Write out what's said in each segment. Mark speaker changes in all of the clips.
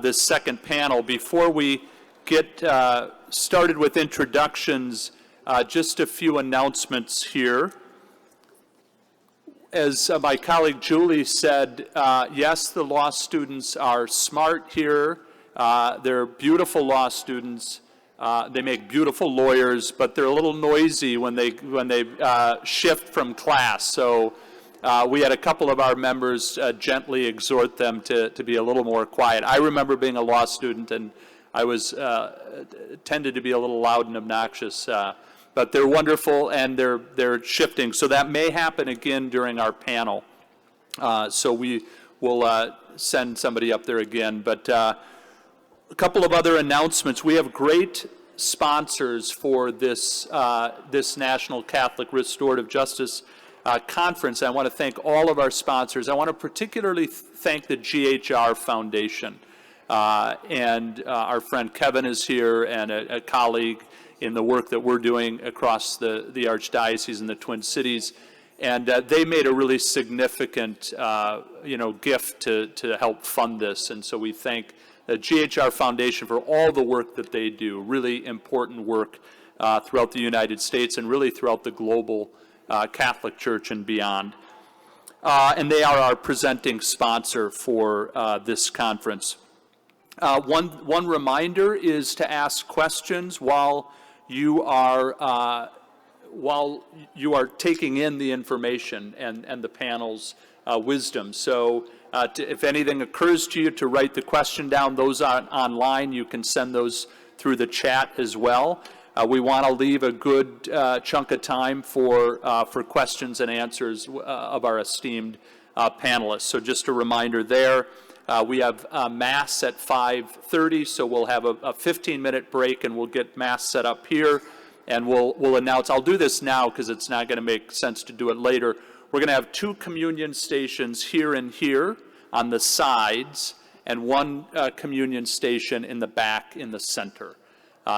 Speaker 1: this second panel. Before we get started with introductions, just a few announcements here. As my colleague Julie said, yes, the law students are smart here. They're beautiful law students. They make beautiful lawyers, but they're a little noisy when they shift from class. So we had a couple of our members gently exhort them to be a little more quiet. I remember being a law student, and I was tended to be a little loud and obnoxious. But they're wonderful, and they're shifting. So that may happen again during our panel. So we will send somebody up there again. But a couple of other announcements. We have great sponsors for this this National Catholic Restorative Justice Conference. I want to thank all of our sponsors. I want to particularly thank the GHR Foundation. And our friend Kevin is here, and a colleague in the work that we're doing across the Archdiocese and the Twin Cities. And they made a really significant gift to help fund this. And so we thank the GHR Foundation for all the work that they do, really important work throughout the United States and really throughout the global Catholic Church and beyond. And they are our presenting sponsor for this conference. One reminder is to ask questions while you are taking in the information and the panel's wisdom. So if anything occurs to you, to write the question down. Those online, you can send those through the chat as well. We want to leave a good chunk of time for questions and answers of our esteemed panelists. So just a reminder there. We have Mass at 5:30, so we'll have a 15-minute break, and we'll get Mass set up here, and we'll announce. I'll do this now because it's not going to make sense to do it later. We're going to have 2 communion stations here and here on the sides, and 1 communion station in the back in the center.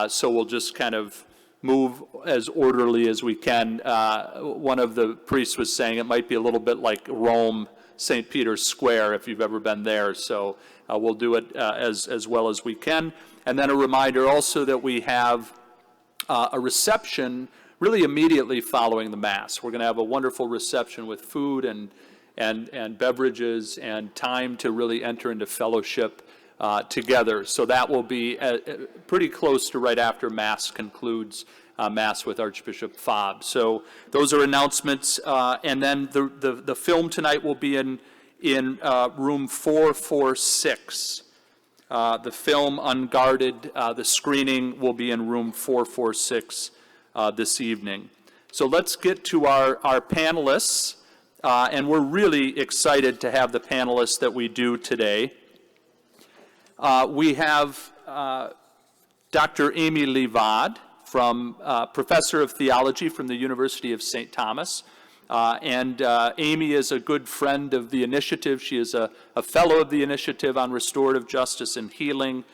Speaker 1: So we'll just kind of move as orderly as we can. One of the priests was saying it might be a little bit like Rome, St. Peter's Square, if you've ever been there. So we'll do it as well as we can. And then a reminder also that we have a reception really immediately following the Mass. We're going to have a wonderful reception with food and beverages and time to really enter into fellowship together. So that will be pretty close to right after Mass concludes, Mass with Archbishop Fobb. So those are announcements. And then the film tonight will be in room 446. The film Unguarded, the screening will be in room 446 this evening. So let's get to our panelists. And we're really excited to have the panelists that we do today. We have Dr. Amy Levad, professor of theology from the University of St. Thomas. And Amy is a good friend of the initiative. She is a fellow of the Initiative on Restorative Justice and Healing,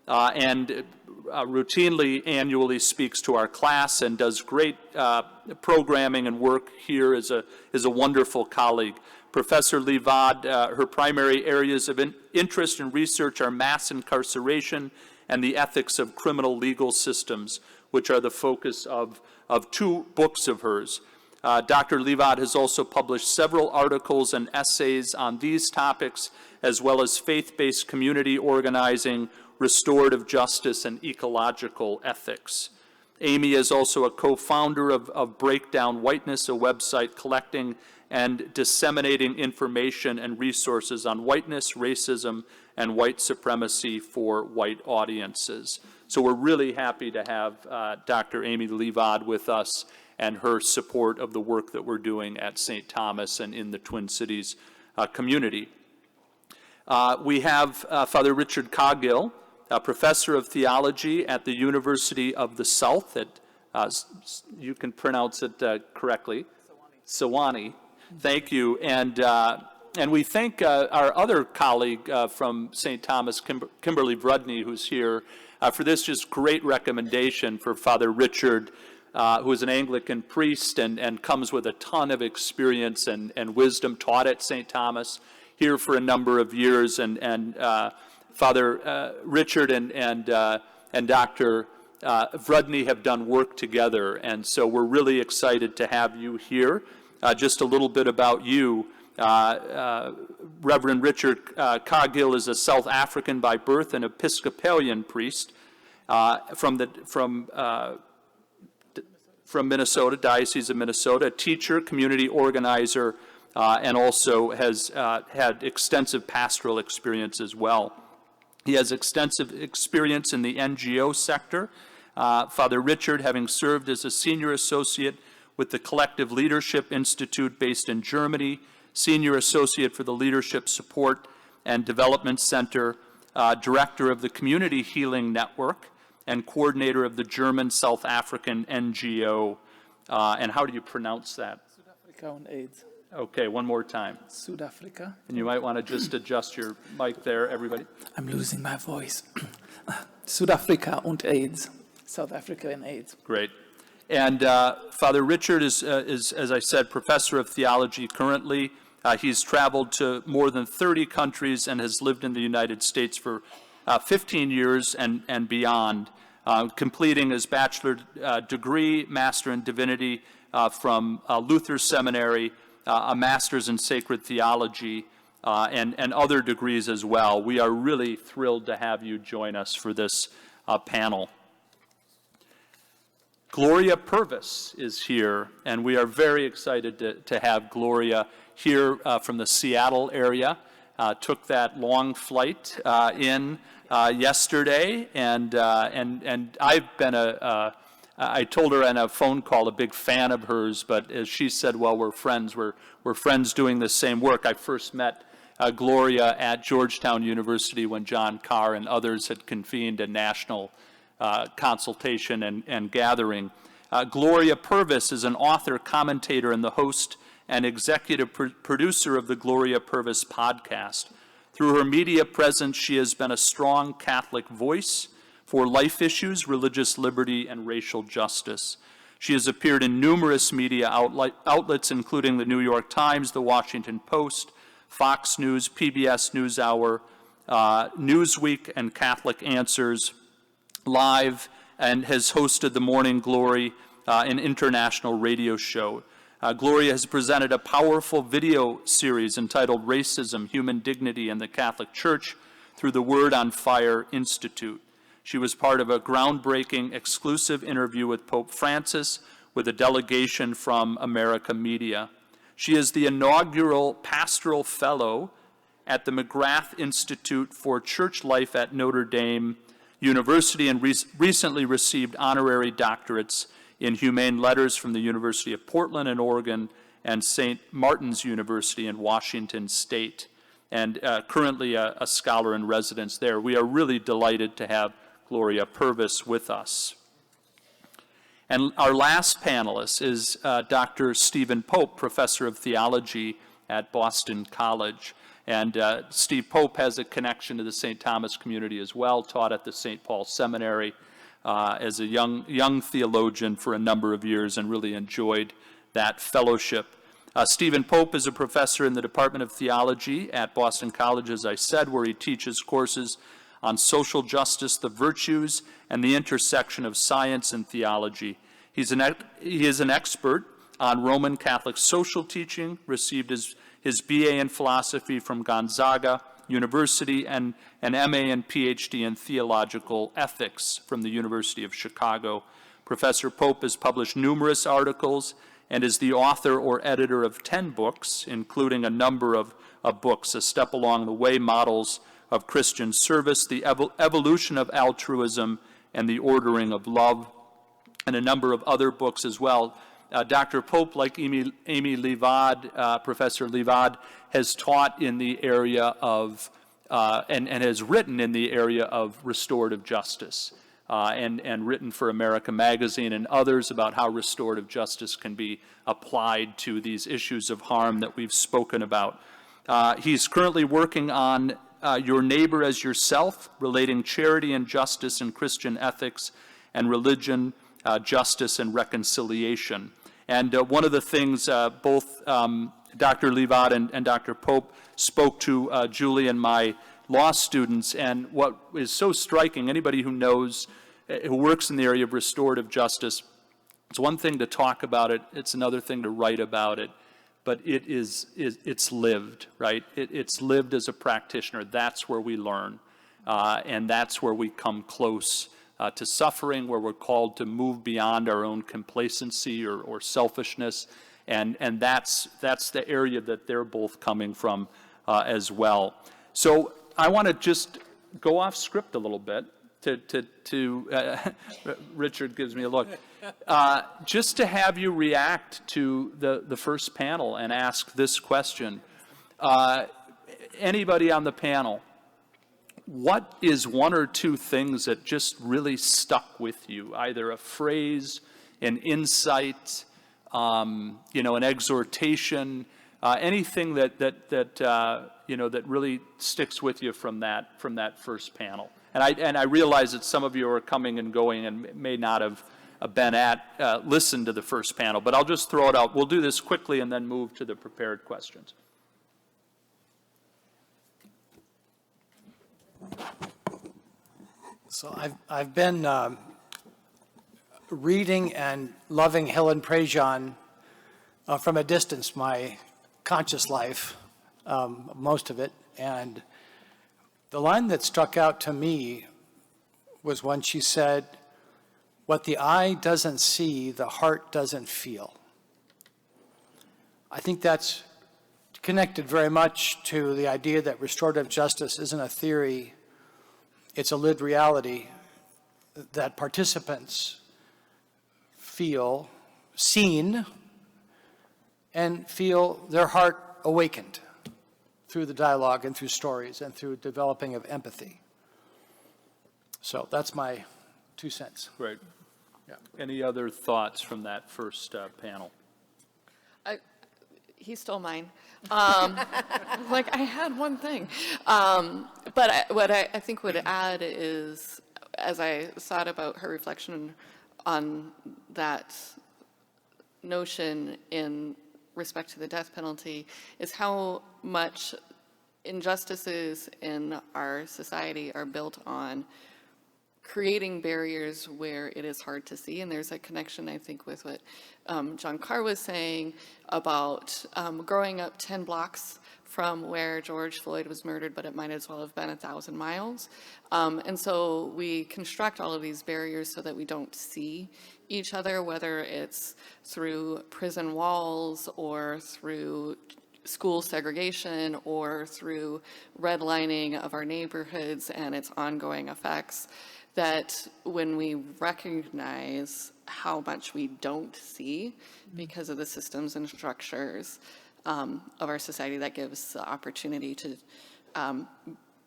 Speaker 1: and routinely, annually speaks to our class and does great programming and work here as a wonderful colleague. Professor Levad, her primary areas of interest and research are mass incarceration and the ethics of criminal legal systems, which are the focus of 2 books of hers. Dr. Levad has also published several articles and essays on these topics, as well as faith-based community organizing, restorative justice, and ecological ethics. Amy is also a co-founder of Breakdown Whiteness, a website collecting and disseminating information and resources on whiteness, racism, and white supremacy for white audiences. So we're really happy to have Dr. Amy Levad with us and her support of the work that we're doing at St. Thomas and in the Twin Cities community. We have Father Richard Cogill, a professor of theology at the University of the South at, you can pronounce it correctly, Sewanee. Thank you. And we thank our other colleague from St. Thomas, Kimberly Brudney, who's here, for this just great recommendation for Father Richard, who is an Anglican priest and comes with a ton of experience and wisdom, taught at St. Thomas, here for a number of years, and Father Richard and Dr. Vrudny have done work together, and so we're really excited to have you here. Just a little bit about you. Reverend Richard Cogill is a South African by birth and Episcopalian priest from Minnesota, Diocese of Minnesota, a teacher, community organizer, and also has had extensive pastoral experience as well. He has extensive experience in the NGO sector. Father Richard, having served as a senior associate with the Collective Leadership Institute based in Germany, senior associate for the Leadership Support and Development Center, director of the Community Healing Network, and coordinator of the German South African NGO. And how do you pronounce that?
Speaker 2: South Africa und AIDS.
Speaker 1: Okay, one more time.
Speaker 2: South Africa.
Speaker 1: And you might want to just adjust your mic there, everybody.
Speaker 2: I'm losing my voice. South Africa und AIDS. South Africa and AIDS.
Speaker 1: Great. And Father Richard is, as I said, professor of theology currently. He's traveled to more than 30 countries and has lived in the United States for 15 years and beyond, completing his bachelor degree, master in divinity from Luther Seminary, a master's in sacred theology, and other degrees as well. We are really thrilled to have you join us for this panel. Gloria Purvis is here, and we are very excited to have Gloria here from the Seattle area. Took that long flight in yesterday, and I've been I told her on a phone call, a big fan of hers, but as she said, well, we're friends doing the same work. I first met Gloria at Georgetown University when John Carr and others had convened a national consultation and gathering. Gloria Purvis is an author, commentator, and the host and executive producer of the Gloria Purvis podcast. Through her media presence, she has been a strong Catholic voice for life issues, religious liberty, and racial justice. She has appeared in numerous media outlets, including the New York Times, the Washington Post, Fox News, PBS NewsHour, Newsweek, and Catholic Answers Live, and has hosted the Morning Glory, an international radio show. Gloria has presented a powerful video series entitled Racism, Human Dignity, and the Catholic Church through the Word on Fire Institute. She was part of a groundbreaking exclusive interview with Pope Francis with a delegation from America Media. She is the inaugural pastoral fellow at the McGrath Institute for Church Life at Notre Dame University and recently received honorary doctorates in humane letters from the University of Portland in Oregon and St. Martin's University in Washington State, and currently a scholar in residence there. We are really delighted to have Gloria Purvis with us. And our last panelist is Dr. Stephen Pope, professor of theology at Boston College. And Steve Pope has a connection to the St. Thomas community as well, taught at the St. Paul Seminary as a young theologian for a number of years and really enjoyed that fellowship. Stephen Pope is a professor in the Department of Theology at Boston College, as I said, where he teaches courses on social justice, the virtues, and the intersection of science and theology. He is an expert on Roman Catholic social teaching, received his BA in philosophy from Gonzaga University and an MA and PhD in theological ethics from the University of Chicago. Professor Pope has published numerous articles and is the author or editor of 10 books, including a number of books, A Step Along the Way, Models of Christian Service, The Evolution of Altruism, and The Ordering of Love, and a number of other books as well. Dr. Pope, like Amy Levad, Professor Levad, has taught in the area of, and has written in the area of restorative justice, and written for America Magazine and others about how restorative justice can be applied to these issues of harm that we've spoken about. He's currently working on Your Neighbor as Yourself, relating charity and justice in Christian ethics and religion, justice and reconciliation. And one of the things both Dr. Levad and Dr. Pope spoke to Julie and my law students. And what is so striking, anybody who knows, who works in the area of restorative justice, it's one thing to talk about it, it's another thing to write about it, but it's lived, right? It's lived as a practitioner. That's where we learn, and that's where we come close to suffering, where we're called to move beyond our own complacency or selfishness, and that's the area that they're both coming from as well. So I want to just go off script a little bit Richard gives me a look, just to have you react to the first panel and ask this question. Anybody on the panel, what is one or two things that just really stuck with you? Either a phrase, an insight, an exhortation, anything that really sticks with you from that first panel. And I realize that some of you are coming and going and may not have listened to the first panel, but I'll just throw it out. We'll do this quickly and then move to the prepared questions.
Speaker 3: So I've been reading and loving Helen Prejean from a distance, my conscious life, most of it, and the line that struck out to me was when she said, "What the eye doesn't see, the heart doesn't feel." I think that's connected very much to the idea that restorative justice isn't a theory, it's a lived reality that participants feel seen and feel their heart awakened through the dialogue and through stories and through developing of empathy. So that's my 2 cents.
Speaker 1: Great. Yeah. Any other thoughts from that first panel?
Speaker 4: He stole mine. I had one thing. But what I think would add is, as I thought about her reflection on that notion in respect to the death penalty, is how much injustices in our society are built on creating barriers where it is hard to see. And there's a connection, I think, with what John Carr was saying about growing up 10 blocks from where George Floyd was murdered, but it might as well have been 1,000 miles. And so we construct all of these barriers so that we don't see each other, whether it's through prison walls or through school segregation or through redlining of our neighborhoods and its ongoing effects, that when we recognize how much we don't see because of the systems and structures of our society, that gives the opportunity to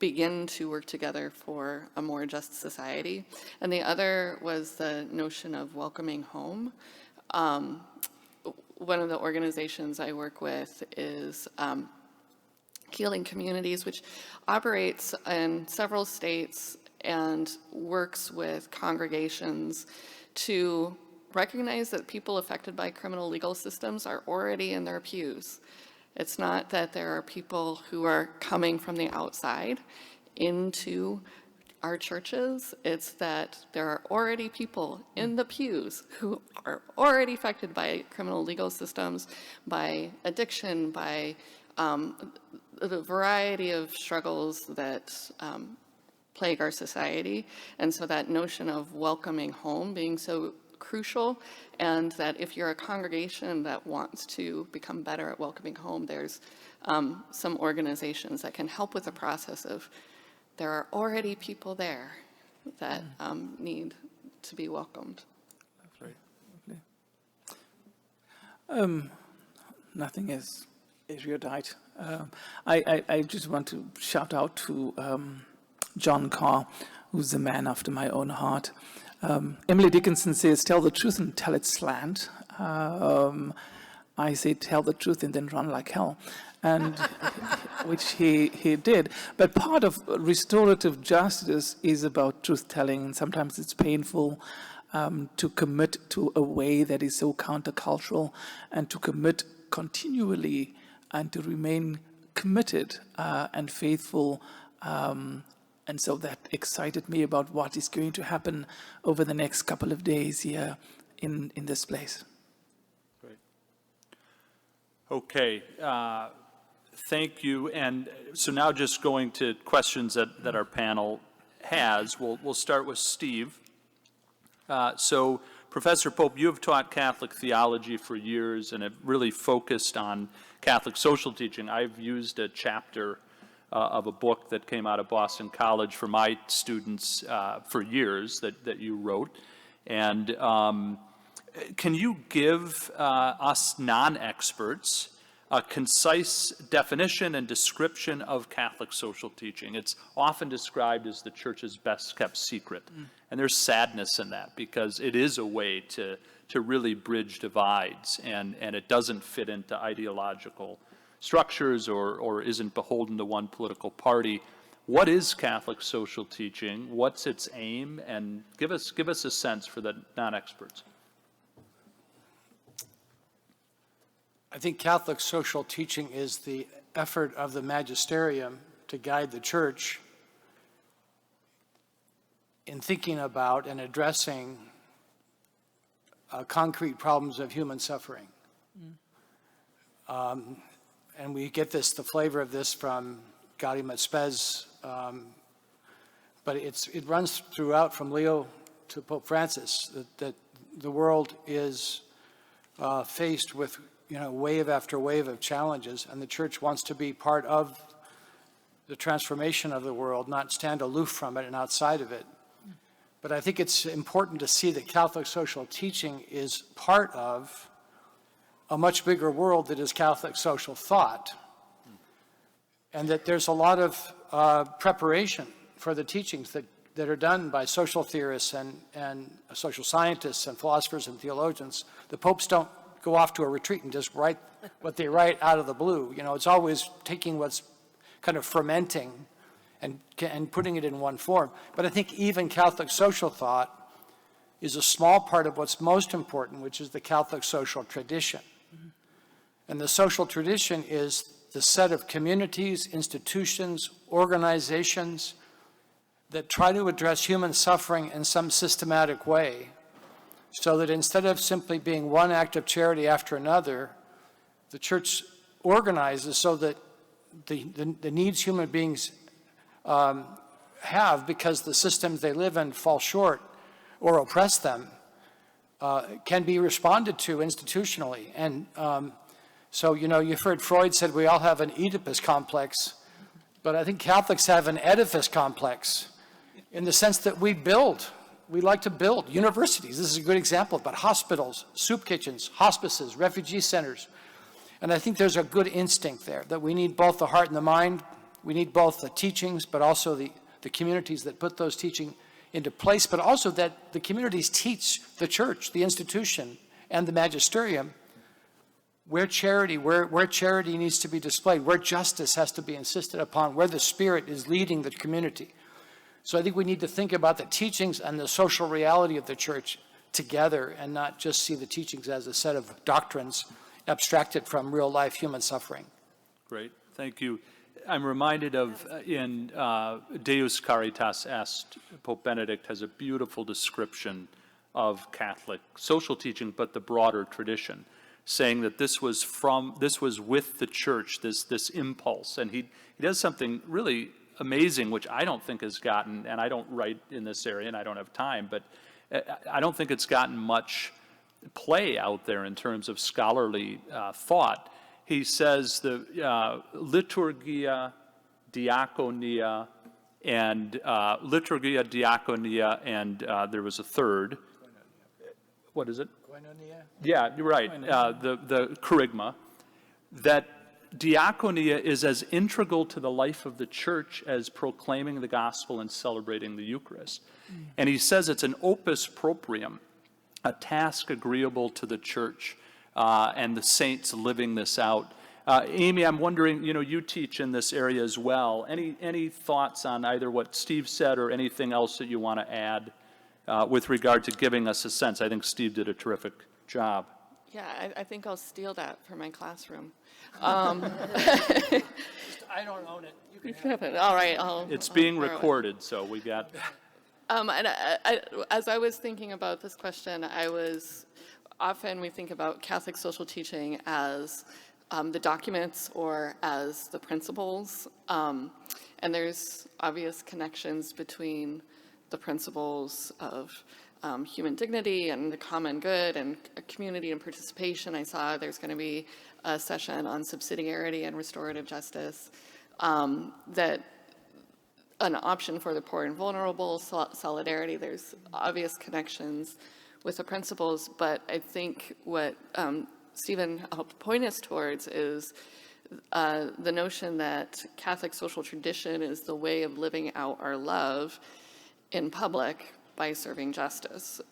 Speaker 4: begin to work together for a more just society. And the other was the notion of welcoming home. One of the organizations I work with is Healing Communities, which operates in several states and works with congregations to recognize that people affected by criminal legal systems are already in their pews. It's not that there are people who are coming from the outside into our churches. It's that there are already people in the pews who are already affected by criminal legal systems, by addiction, by the variety of struggles that plague our society. And so that notion of welcoming home being so crucial, and that if you're a congregation that wants to become better at welcoming home, there's some organizations that can help with the process of, there are already people there that need to be welcomed.
Speaker 2: Lovely. Nothing is erudite. I just want to shout out to John Carr, who's a man after my own heart. Emily Dickinson says, "Tell the truth and tell it slant." I say, "Tell the truth and then run like hell," and which he did. But part of restorative justice is about truth-telling, and sometimes it's painful to commit to a way that is so countercultural, and to commit continually and to remain committed and faithful And so that excited me about what is going to happen over the next couple of days here in this place.
Speaker 1: Great. Okay. Thank you. And so now just going to questions that our panel has. We'll start with Steve. So, Professor Pope, you have taught Catholic theology for years and have really focused on Catholic social teaching. I've used a chapter of a book that came out of Boston College for my students for years that you wrote. And can you give us non-experts a concise definition and description of Catholic social teaching? It's often described as the Church's best kept secret. And there's sadness in that because it is a way to really bridge divides, and it doesn't fit into ideological structures or isn't beholden to one political party. What is Catholic social teaching? What's its aim? And give us a sense for the non-experts.
Speaker 3: I think Catholic social teaching is the effort of the magisterium to guide the Church in thinking about and addressing concrete problems of human suffering. And we get the flavor of this from Gaudium et Spes, but it runs throughout from Leo to Pope Francis, that the world is faced with wave after wave of challenges, and the Church wants to be part of the transformation of the world, not stand aloof from it and outside of it. But I think it's important to see that Catholic social teaching is part of a much bigger world that is Catholic social thought, and that there's a lot of preparation for the teachings that are done by social theorists and social scientists and philosophers and theologians. The popes don't go off to a retreat and just write what they write out of the blue. It's always taking what's kind of fermenting and putting it in one form. But I think even Catholic social thought is a small part of what's most important, which is the Catholic social tradition. And the social tradition is the set of communities, institutions, organizations that try to address human suffering in some systematic way, so that instead of simply being one act of charity after another, the Church organizes so that the needs human beings have, because the systems they live in fall short or oppress them, can be responded to institutionally. And so, you've heard Freud said we all have an Oedipus complex, but I think Catholics have an edifice complex in the sense that we like to build universities. This is a good example, but hospitals, soup kitchens, hospices, refugee centers. And I think there's a good instinct there that we need both the heart and the mind. We need both the teachings, but also the communities that put those teachings into place, but also that the communities teach the Church, the institution, and the magisterium where charity needs to be displayed, where justice has to be insisted upon, where the Spirit is leading the community. So I think we need to think about the teachings and the social reality of the Church together, and not just see the teachings as a set of doctrines abstracted from real life human suffering.
Speaker 1: Great, thank you. I'm reminded of in Deus Caritas Est, Pope Benedict has a beautiful description of Catholic social teaching, but the broader tradition, saying that this was with the Church, this impulse. And he does something really amazing, which I don't think has gotten, and I don't write in this area and I don't have time, but I don't think it's gotten much play out there in terms of scholarly thought. He says the liturgia, diaconia, and there was a third. What is it? Koinonia? Yeah, you're right. The kerygma. That diaconia is as integral to the life of the Church as proclaiming the gospel and celebrating the Eucharist. And he says it's an opus proprium, a task agreeable to the Church, and the saints living this out. Amy, I'm wondering, you teach in this area as well. Any thoughts on either what Steve said or anything else that you want to add with regard to giving us a sense? I think Steve did a terrific job.
Speaker 4: Yeah, I think I'll steal that for my classroom.
Speaker 3: I I don't own it. You can
Speaker 4: You can have it. All right,
Speaker 1: It's
Speaker 4: I'll
Speaker 1: being
Speaker 4: borrow it.
Speaker 1: recorded, so we got,
Speaker 4: And as I was thinking about this question, often we think about Catholic social teaching as the documents or as the principles. And there's obvious connections between the principles of human dignity and the common good and community and participation. I saw there's going to be a session on subsidiarity and restorative justice, that an option for the poor and vulnerable, solidarity. There's obvious connections with the principles, but I think what Stephen helped point us towards is the notion that Catholic social tradition is the way of living out our love in public by serving justice,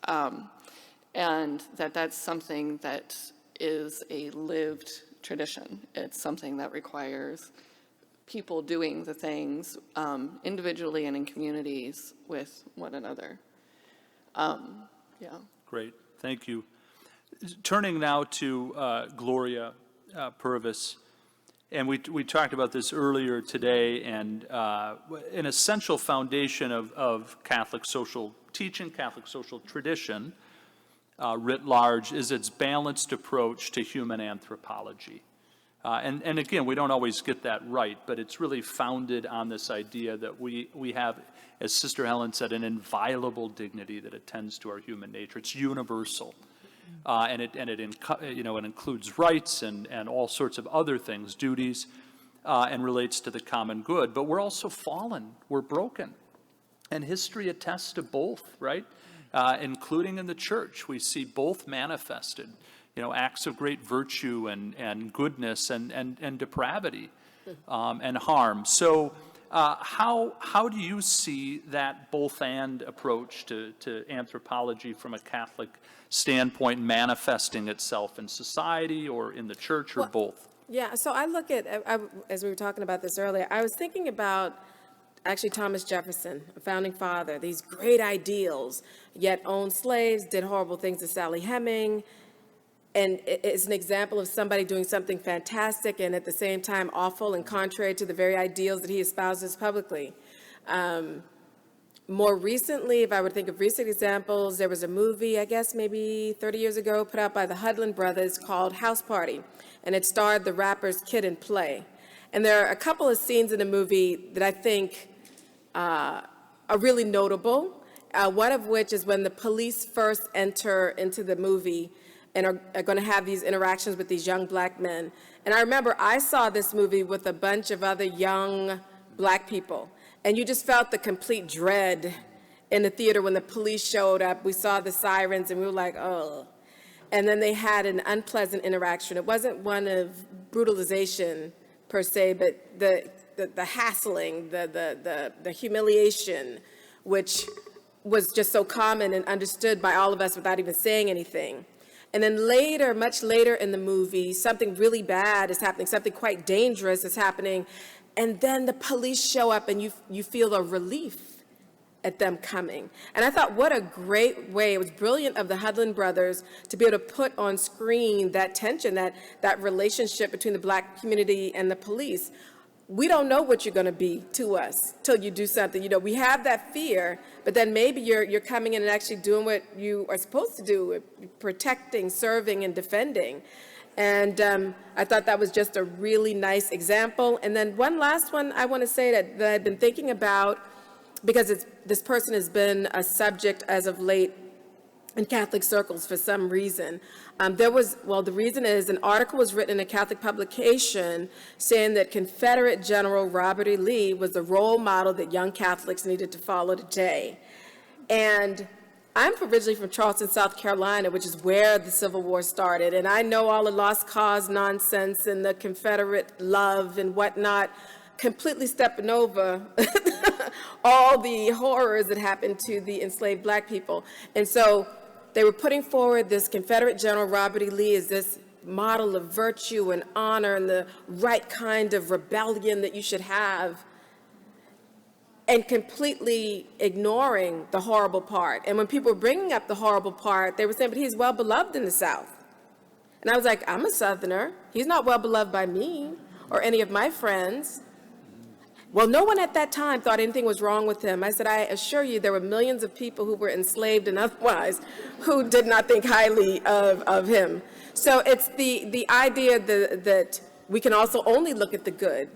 Speaker 4: and that's something that is a lived tradition. It's something that requires people doing the things individually and in communities with one another. Yeah.
Speaker 1: great, thank you. Turning now to Gloria Purvis, and we talked about this earlier today, and an essential foundation of Catholic social teaching, Catholic social tradition, writ large, is its balanced approach to human anthropology. And again, we don't always get that right, but it's really founded on this idea that we have, as Sister Helen said, an inviolable dignity that attends to our human nature. It's universal. And it includes rights and all sorts of other things, duties, and relates to the common good. But we're also fallen. We're broken. And history attests to both, right? Including in the church. We see both manifested, acts of great virtue and goodness and depravity and harm. So how do you see that both-and approach to anthropology from a Catholic standpoint manifesting itself in society or in the church, or both?
Speaker 5: Yeah, so I look at, as we were talking about this earlier, I was thinking about actually Thomas Jefferson, a founding father, these great ideals, yet owned slaves, did horrible things to Sally Heming, and it's an example of somebody doing something fantastic and at the same time awful and contrary to the very ideals that he espouses publicly. More recently, if I would think of recent examples, there was a movie, I guess maybe 30 years ago, put out by the Hudlin brothers called House Party, and it starred the rappers Kid and Play. And there are a couple of scenes in the movie that I think are really notable, one of which is when the police first enter into the movie and are going to have these interactions with these young black men. And I remember I saw this movie with a bunch of other young black people, and you just felt the complete dread in the theater when the police showed up. We saw the sirens, and we were like, oh. And then they had an unpleasant interaction. It wasn't one of brutalization per se, but the hassling, the humiliation, which was just so common and understood by all of us without even saying anything. And then later, much later in the movie, something really bad is happening, something quite dangerous is happening, and then the police show up and you feel a relief at them coming. And I thought, what a great way, it was brilliant of the Hudlin brothers to be able to put on screen that tension, that relationship between the black community and the police. We don't know what you're going to be to us till you do something. We have that fear, but then maybe you're coming in and actually doing what you are supposed to do, protecting, serving, and defending. And I thought that was just a really nice example. And then one last one I want to say that I've been thinking about, because this person has been a subject as of late in Catholic circles for some reason. The reason is an article was written in a Catholic publication saying that Confederate General Robert E. Lee was the role model that young Catholics needed to follow today. And I'm originally from Charleston, South Carolina, which is where the Civil War started. And I know all the lost cause nonsense and the Confederate love and whatnot, completely stepping over all the horrors that happened to the enslaved black people. And so they were putting forward this Confederate General Robert E. Lee as this model of virtue and honor and the right kind of rebellion that you should have, and completely ignoring the horrible part. And when people were bringing up the horrible part, they were saying, but he's well beloved in the South. And I was like, I'm a Southerner. He's not well beloved by me or any of my friends. Well, no one at that time thought anything was wrong with him. I said, I assure you, there were millions of people who were enslaved and otherwise who did not think highly of him. So it's the idea that we can also only look at the good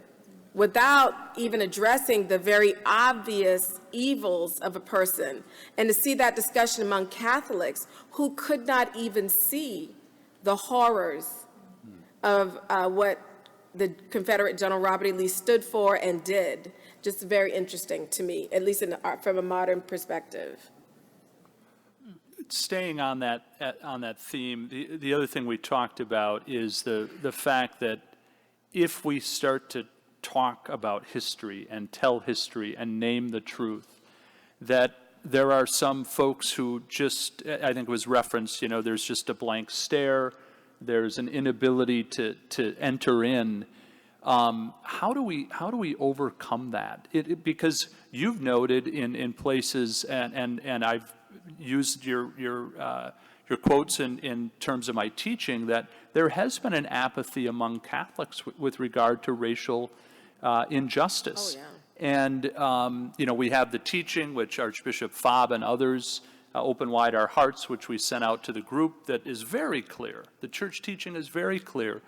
Speaker 5: without even addressing the very obvious evils of a person. And to see that discussion among Catholics who could not even see the horrors of what the Confederate General Robert E. Lee stood for and did, just very interesting to me, at least from a modern perspective.
Speaker 1: Staying on that theme, the other thing we talked about is the fact that if we start to talk about history and tell history and name the truth, that there are some folks who just, I think it was referenced, there's just a blank stare, there's an inability to enter in. How do we overcome that? Because you've noted in places, and I've used your quotes in terms of my teaching, that there has been an apathy among Catholics with regard to racial injustice.
Speaker 5: Oh, yeah.
Speaker 1: And, we have the teaching, which Archbishop Fabre and others, Open Wide Our Hearts, which we sent out to the group, that is very clear. The church teaching is very clear,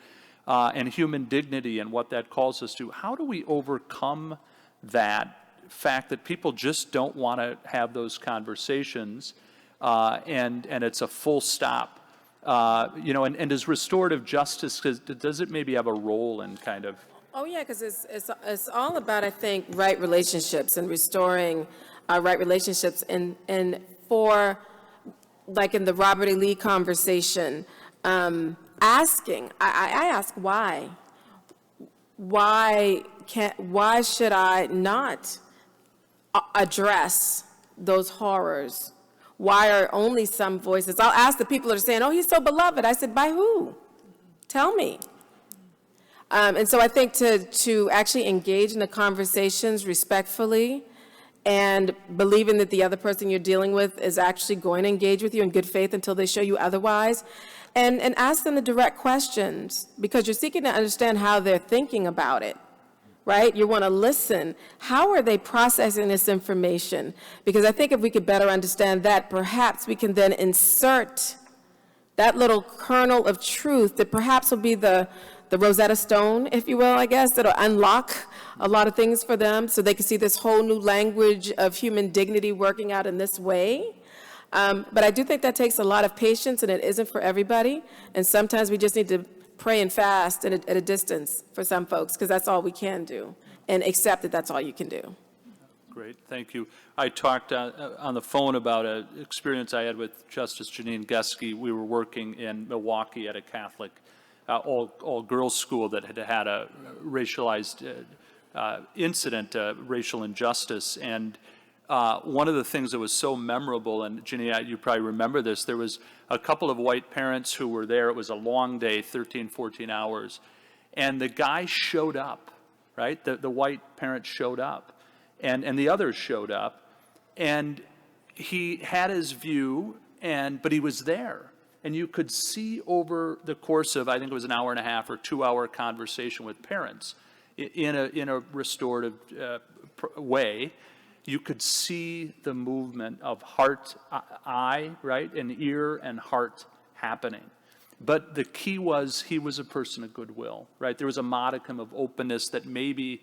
Speaker 1: and human dignity and what that calls us to. How do we overcome that fact that people just don't want to have those conversations, and it's a full stop? And does restorative justice, does it maybe have a role in kind of?
Speaker 5: Oh, yeah, because it's all about, I think, right relationships and restoring right relationships. And for, like in the Robert E. Lee conversation, asking, I ask why? Why should I not address those horrors? Why are only some voices? I'll ask the people that are saying, oh, he's so beloved. I said, by who? Tell me. And so I think to actually engage in the conversations respectfully and believing that the other person you're dealing with is actually going to engage with you in good faith until they show you otherwise, and ask them the direct questions, because you're seeking to understand how they're thinking about it, right? You want to listen. How are they processing this information? Because I think if we could better understand that, perhaps we can then insert that little kernel of truth that perhaps will be the Rosetta Stone, if you will, I guess, that'll unlock a lot of things for them so they can see this whole new language of human dignity working out in this way. But I do think that takes a lot of patience, and it isn't for everybody. And sometimes we just need to pray and fast at a distance for some folks, because that's all we can do, and accept that that's all you can do.
Speaker 1: Great, thank you. I talked on the phone about an experience I had with Justice Janine Geske. We were working in Milwaukee at a Catholic all-girls school that had a racialized incident, racial injustice. And one of the things that was so memorable, and Ginny, you probably remember this, there was a couple of white parents who were there. It was a long day, 13, 14 hours. And the guy showed up, right? The white parent showed up. And the others showed up. And he had his view, but he was there. And you could see over the course of, I think it was an hour and a half or 2-hour conversation with parents in a restorative way, you could see the movement of heart, eye, right, and ear and heart happening. But the key was he was a person of goodwill, right? There was a modicum of openness that maybe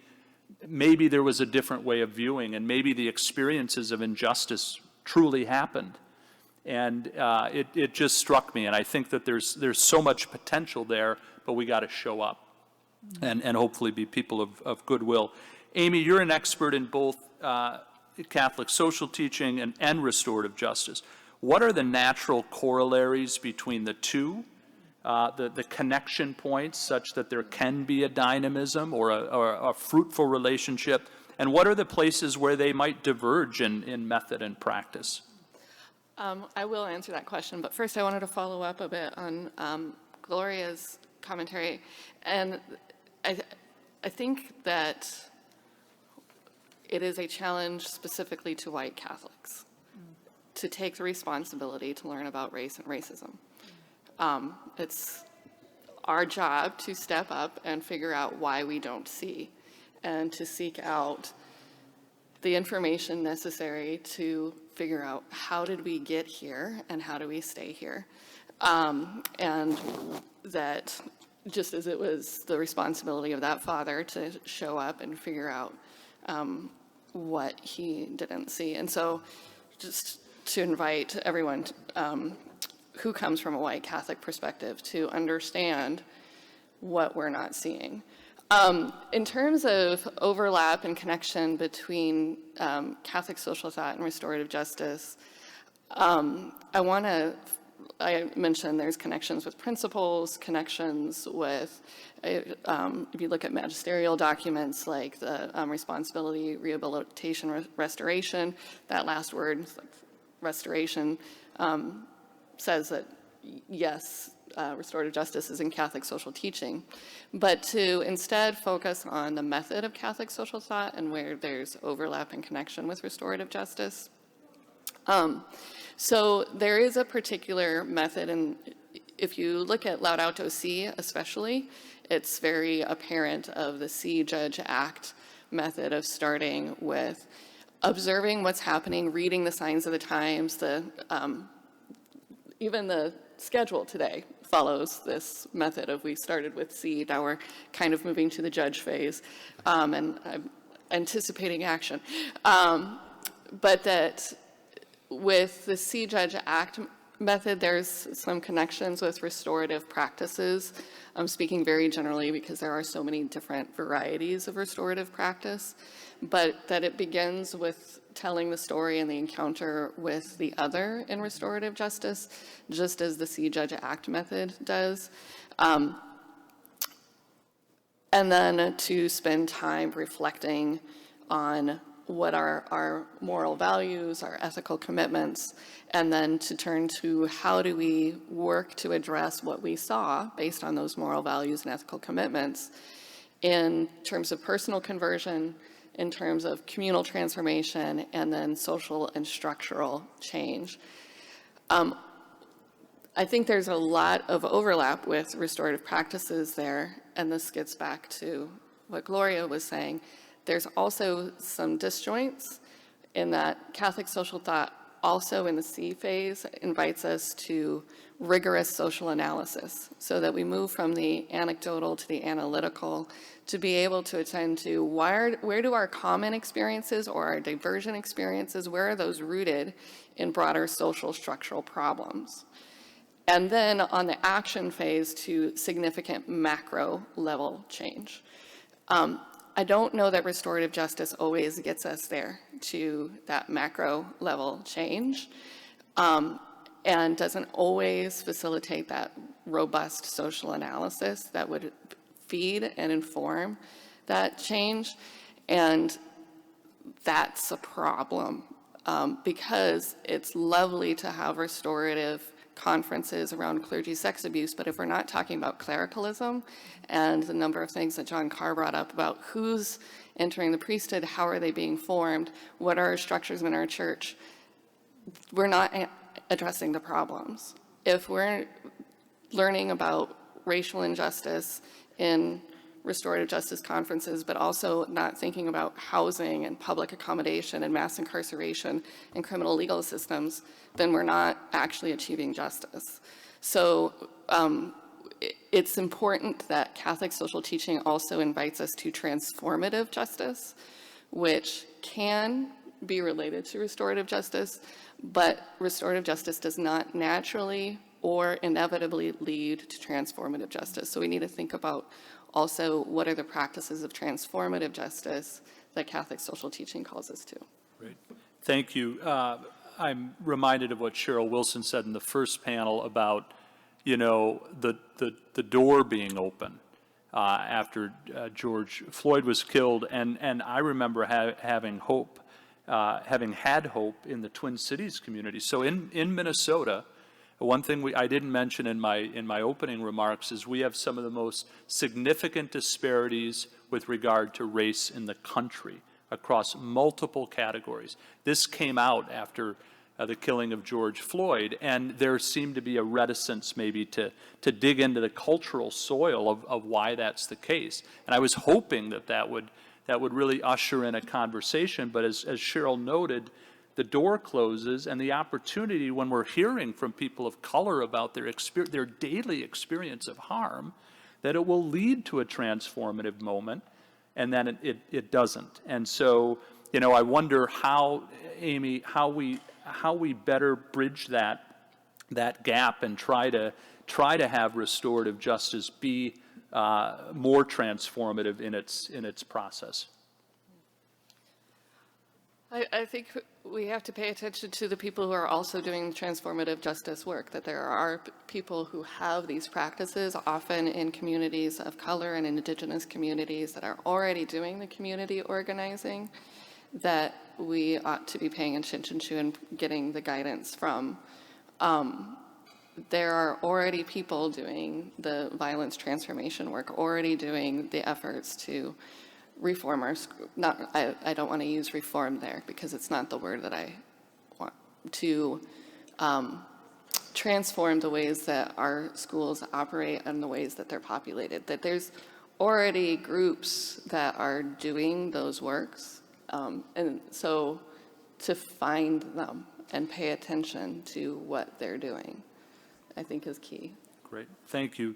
Speaker 1: there was a different way of viewing, and maybe the experiences of injustice truly happened. And it just struck me, and I think that there's so much potential there, but we got to show up and hopefully be people of goodwill. Amy, you're an expert in both Catholic social teaching and restorative justice. What are the natural corollaries between the two, the connection points such that there can be a dynamism or a fruitful relationship, and what are the places where they might diverge in method and practice?
Speaker 4: I will answer that question, but first I wanted to follow up a bit on Gloria's commentary. And I think that it is a challenge specifically to white Catholics to take the responsibility to learn about race and racism. It's our job to step up and figure out why we don't see. and to seek out the information necessary to figure out how did we get here and how do we stay here. And that just as it was the responsibility of that father to show up and figure out what he didn't see. And so just to invite everyone who comes from a white Catholic perspective to understand what we're not seeing. In terms of overlap and connection between Catholic social thought and restorative justice, I mentioned there's connections with principles, connections with, if you look at magisterial documents like the responsibility, rehabilitation, restoration, that last word, restoration, says that yes, restorative justice is in Catholic social teaching, but to instead focus on the method of Catholic social thought and where there's overlap and connection with restorative justice. So there is a particular method, and if you look at Laudato Si especially, it's very apparent of the See, Judge, Act method of starting with observing what's happening, reading the signs of the times. Even the schedule today follows this method of we started with See, now we're kind of moving to the judge phase, and I'm anticipating action. But that with the See, Judge, Act method, there's some connections with restorative practices. I'm speaking very generally because there are so many different varieties of restorative practice, but that it begins with telling the story and the encounter with the other in restorative justice, just as the See, Judge, Act method does. And then to spend time reflecting on what are our moral values, our ethical commitments, and then to turn to how do we work to address what we saw based on those moral values and ethical commitments in terms of personal conversion, in terms of communal transformation, and then social and structural change. I think there's a lot of overlap with restorative practices there, and this gets back to what Gloria was saying. There's also some disjoints in that Catholic social thought also in the See phase invites us to rigorous social analysis so that we move from the anecdotal to the analytical to be able to attend to where do our common experiences or our divergent experiences, where are those rooted in broader social structural problems? And then on the action phase to significant macro level change. I don't know that restorative justice always gets us there to that macro level change, and doesn't always facilitate that robust social analysis that would feed and inform that change. And that's a problem, because it's lovely to have restorative conferences around clergy sex abuse, but if we're not talking about clericalism and the number of things that John Carr brought up about who's entering the priesthood, how are they being formed, what are our structures in our church, we're not addressing the problems. If we're learning about racial injustice in restorative justice conferences, but also not thinking about housing and public accommodation and mass incarceration and criminal legal systems, then we're not actually achieving justice. So it's important that Catholic social teaching also invites us to transformative justice, which can be related to restorative justice, but restorative justice does not naturally or inevitably lead to transformative justice. So we need to think about also what are the practices of transformative justice that Catholic social teaching calls us to.
Speaker 1: Great. Thank you. I'm reminded of what Cheryl Wilson said in the first panel about, you know, the door being open after George Floyd was killed. And I remember having hope, having had hope in the Twin Cities community. So in Minnesota, one thing I didn't mention in my opening remarks is we have some of the most significant disparities with regard to race in the country across multiple categories. This came out after the killing of George Floyd, and there seemed to be a reticence maybe to dig into the cultural soil of why that's the case. And I was hoping that that would really usher in a conversation. But as Cheryl noted, the door closes, and the opportunity when we're hearing from people of color about their daily experience of harm, that it will lead to a transformative moment, and then it doesn't. And so, you know, I wonder how, Amy, how we better bridge that gap and try to have restorative justice be more transformative in its process.
Speaker 4: I think we have to pay attention to the people who are also doing transformative justice work, that there are people who have these practices, often in communities of color and indigenous communities that are already doing the community organizing, that we ought to be paying attention to and getting the guidance from. There are already people doing the violence transformation work, already doing the efforts to reform our school. I don't want to use reform there because it's not the word that I want to transform the ways that our schools operate and the ways that they're populated. That there's already groups that are doing those works, and so to find them and pay attention to what they're doing, I think is key.
Speaker 1: Great, thank you.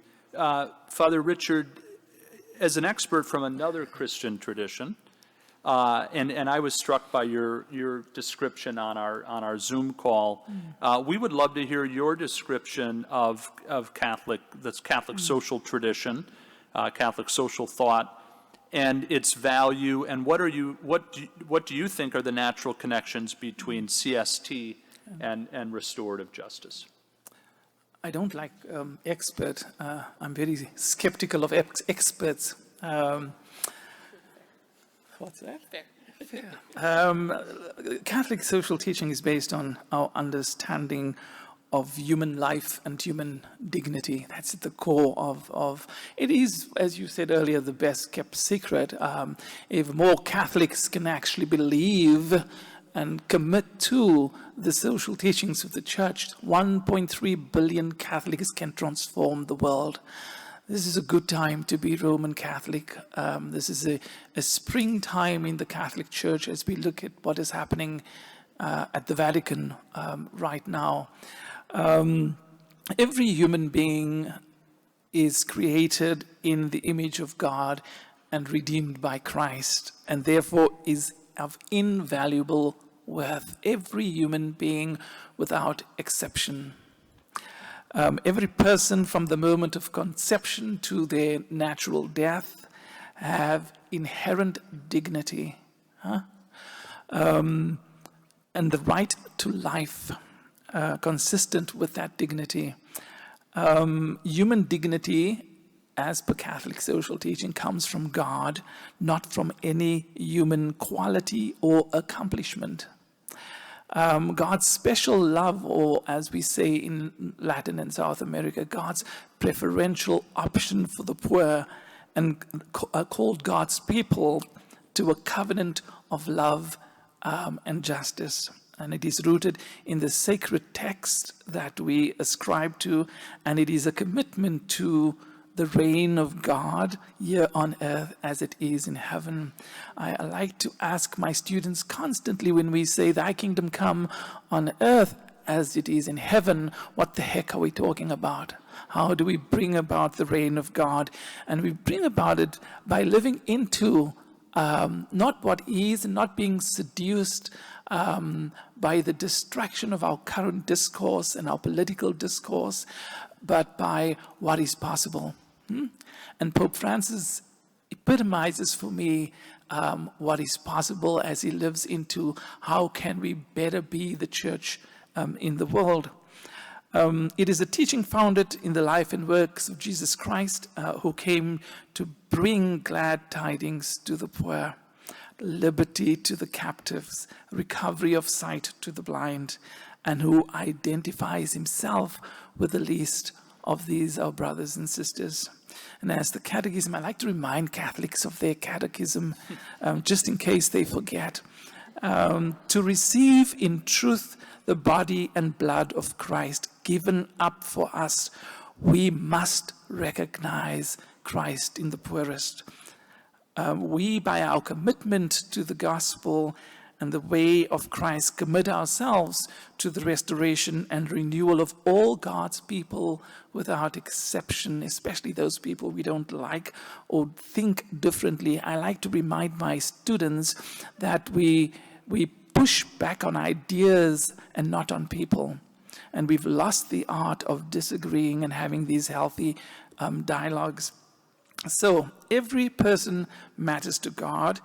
Speaker 1: Father Richard, as an expert from another Christian tradition, and I was struck by your description on our Zoom call. We would love to hear your description of Catholic social tradition, Catholic social thought, and its value. And what do you think are the natural connections between CST and restorative justice?
Speaker 2: I don't like expert. I'm very skeptical of experts. What's that?
Speaker 4: Fair.
Speaker 2: Catholic social teaching is based on our understanding of human life and human dignity. That's at the core of it is, as you said earlier, the best kept secret. If more Catholics can actually believe and commit to the social teachings of the Church, 1.3 billion Catholics can transform the world. This is a good time to be Roman Catholic. This is a springtime in the Catholic Church as we look at what is happening at the Vatican right now. Every human being is created in the image of God and redeemed by Christ, and therefore is of invaluable worth. Every human being without exception. Every person from the moment of conception to their natural death have inherent dignity, and the right to life consistent with that dignity. Human dignity, as per Catholic social teaching, comes from God, not from any human quality or accomplishment. God's special love, or as we say in Latin and South America, God's preferential option for the poor, and called God's people to a covenant of love and justice. And it is rooted in the sacred text that we ascribe to, and it is a commitment to the reign of God here on earth as it is in heaven. I like to ask my students constantly when we say, thy kingdom come on earth as it is in heaven, what the heck are we talking about? How do we bring about the reign of God? And we bring about it by living into not what is, and not being seduced by the distraction of our current discourse and our political discourse, but by what is possible. And Pope Francis epitomizes for me what is possible as he lives into how can we better be the church in the world. It is a teaching founded in the life and works of Jesus Christ, who came to bring glad tidings to the poor, liberty to the captives, recovery of sight to the blind, and who identifies himself with the least of these, our brothers and sisters. And as the catechism, I like to remind Catholics of their catechism, just in case they forget. To receive in truth the body and blood of Christ given up for us, we must recognize Christ in the poorest. we, by our commitment to the gospel and the way of Christ, commit ourselves to the restoration and renewal of all God's people without exception, especially those people we don't like or think differently. I like to remind my students that we push back on ideas and not on people. And we've lost the art of disagreeing and having these healthy dialogues. So every person matters to God,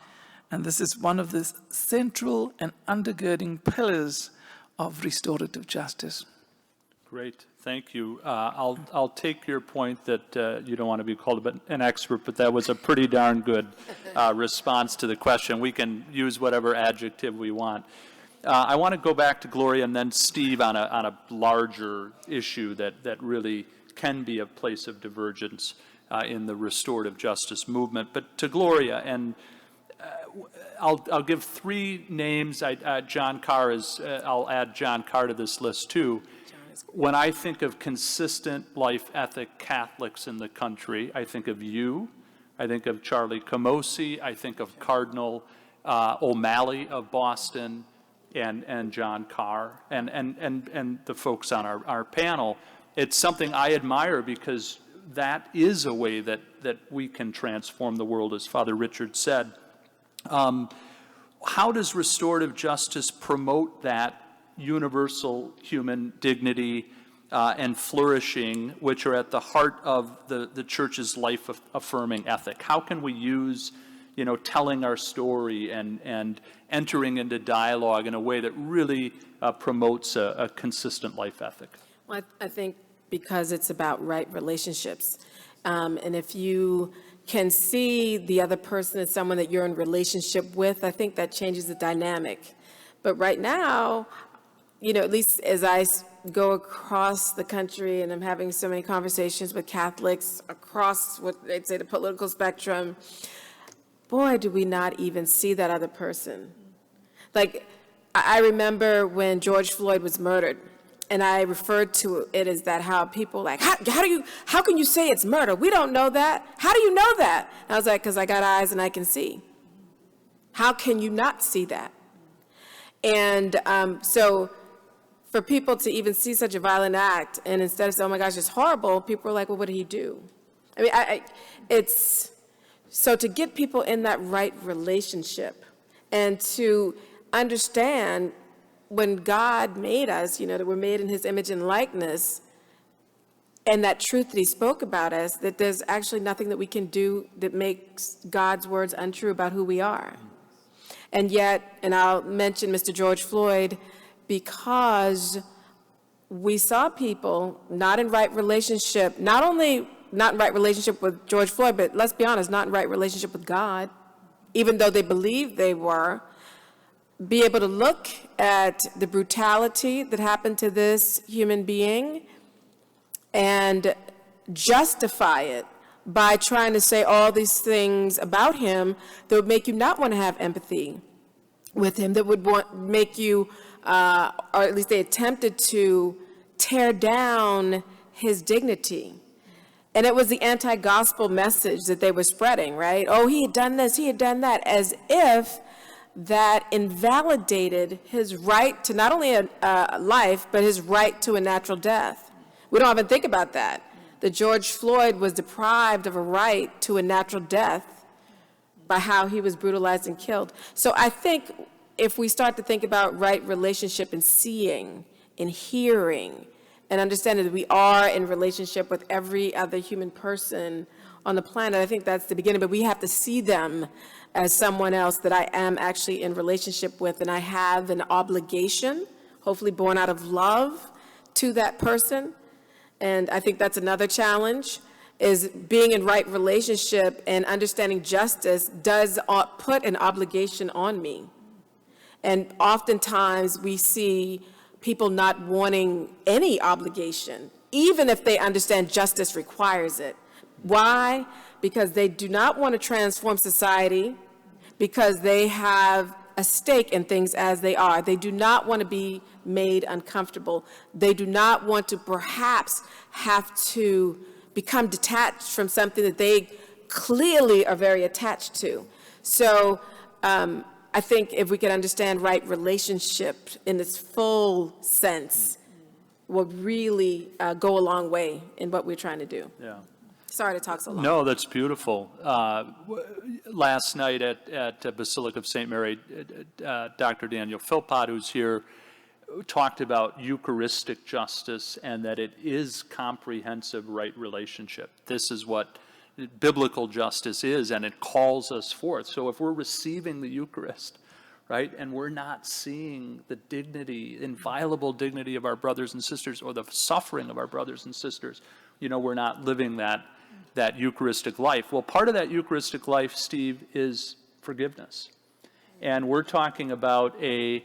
Speaker 2: and this is one of the central and undergirding pillars of restorative justice.
Speaker 1: Great, thank you. I'll take your point that you don't want to be called an expert, but that was a pretty darn good response to the question. We can use whatever adjective we want. I want to go back to Gloria and then Steve on a larger issue that really can be a place of divergence in the restorative justice movement. But to Gloria, and I'll give three names. John Carr is, I'll add John Carr to this list too. When I think of consistent life ethic Catholics in the country, I think of you, I think of Charlie Camosi, I think of Cardinal O'Malley of Boston, and John Carr, and the folks on our panel. It's something I admire because that is a way that we can transform the world, as Father Richard said. How does restorative justice promote that universal human dignity and flourishing, which are at the heart of the Church's life-affirming ethic? How can we use, telling our story and entering into dialogue in a way that really promotes a consistent life ethic?
Speaker 5: Well, I think because it's about right relationships. And if you can see the other person as someone that you're in relationship with, I think that changes the dynamic. But right now, at least as I go across the country and I'm having so many conversations with Catholics across what they'd say the political spectrum, boy, do we not even see that other person. Like, I remember when George Floyd was murdered, and I referred to it as that, how people like, how can you say it's murder? We don't know that. How do you know that? And I was like, because I got eyes and I can see. How can you not see that? And so for people to even see such a violent act, and instead of saying, oh my gosh, it's horrible, people are like, well, what did he do? I mean, it's, so to get people in that right relationship and to understand when God made us, that we're made in his image and likeness, and that truth that he spoke about us, that there's actually nothing that we can do that makes God's words untrue about who we are. And yet, and I'll mention Mr. George Floyd, because we saw people not in right relationship, not only not in right relationship with George Floyd, but let's be honest, not in right relationship with God, even though they believed they were, be able to look at the brutality that happened to this human being and justify it by trying to say all these things about him that would make you not want to have empathy with him, that would make you, or at least they attempted to tear down his dignity. And it was the anti-gospel message that they were spreading, right? Oh, he had done this, he had done that, as if that invalidated his right to not only a life, but his right to a natural death. We don't even think about that. That George Floyd was deprived of a right to a natural death by how he was brutalized and killed. So I think if we start to think about right relationship and seeing and hearing and understanding that we are in relationship with every other human person on the planet, I think that's the beginning. But we have to see them as someone else that I am actually in relationship with, and I have an obligation, hopefully born out of love, to that person. And I think that's another challenge, is being in right relationship and understanding justice does put an obligation on me. And oftentimes we see people not wanting any obligation, even if they understand justice requires it. Why? Because they do not want to transform society, because they have a stake in things as they are. They do not want to be made uncomfortable. They do not want to perhaps have to become detached from something that they clearly are very attached to. So I think if we could understand right relationship in its full sense, will really go a long way in what we're trying to do.
Speaker 1: Yeah.
Speaker 5: Sorry to talk so long.
Speaker 1: No, that's beautiful. Last night at Basilica of St. Mary, Dr. Daniel Philpott, who's here, talked about Eucharistic justice and that it is comprehensive right relationship. This is what biblical justice is, and it calls us forth. So if we're receiving the Eucharist, right, and we're not seeing the dignity, inviolable dignity of our brothers and sisters, or the suffering of our brothers and sisters, we're not living that Eucharistic life. Well, part of that Eucharistic life, Steve, is forgiveness. And we're talking about a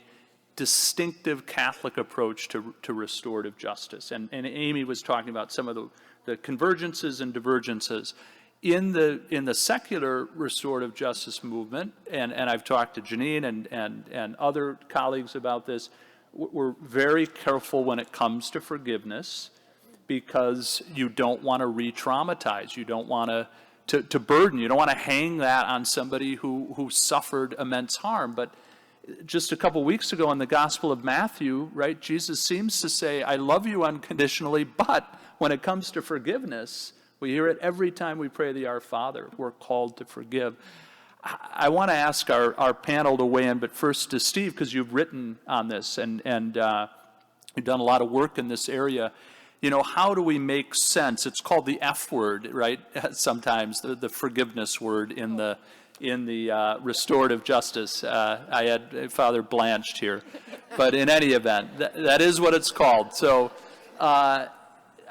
Speaker 1: distinctive Catholic approach to restorative justice. And Amy was talking about some of the convergences and divergences. In the secular restorative justice movement, and I've talked to Janine and other colleagues about this, we're very careful when it comes to forgiveness, because you don't want to re-traumatize. You don't want to burden. You don't want to hang that on somebody who suffered immense harm. But just a couple weeks ago in the Gospel of Matthew, right, Jesus seems to say, I love you unconditionally, but when it comes to forgiveness, we hear it every time we pray the Our Father. We're called to forgive. I want to ask our panel to weigh in, but first to Steve, because you've written on this and you've done a lot of work in this area. How do we make sense? It's called the F word, right? Sometimes the forgiveness word in the restorative justice. I had Father Blanched here, but in any event, that is what it's called. So,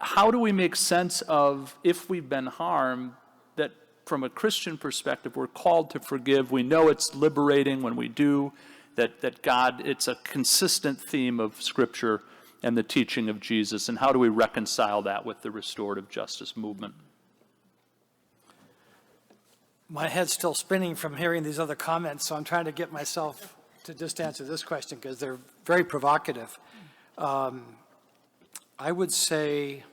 Speaker 1: how do we make sense of, if we've been harmed, that from a Christian perspective, we're called to forgive? We know it's liberating when we do, that God, it's a consistent theme of Scripture and the teaching of Jesus, and how do we reconcile that with the restorative justice movement?
Speaker 3: My head's still spinning from hearing these other comments, so I'm trying to get myself to just answer this question because they're very provocative. I would say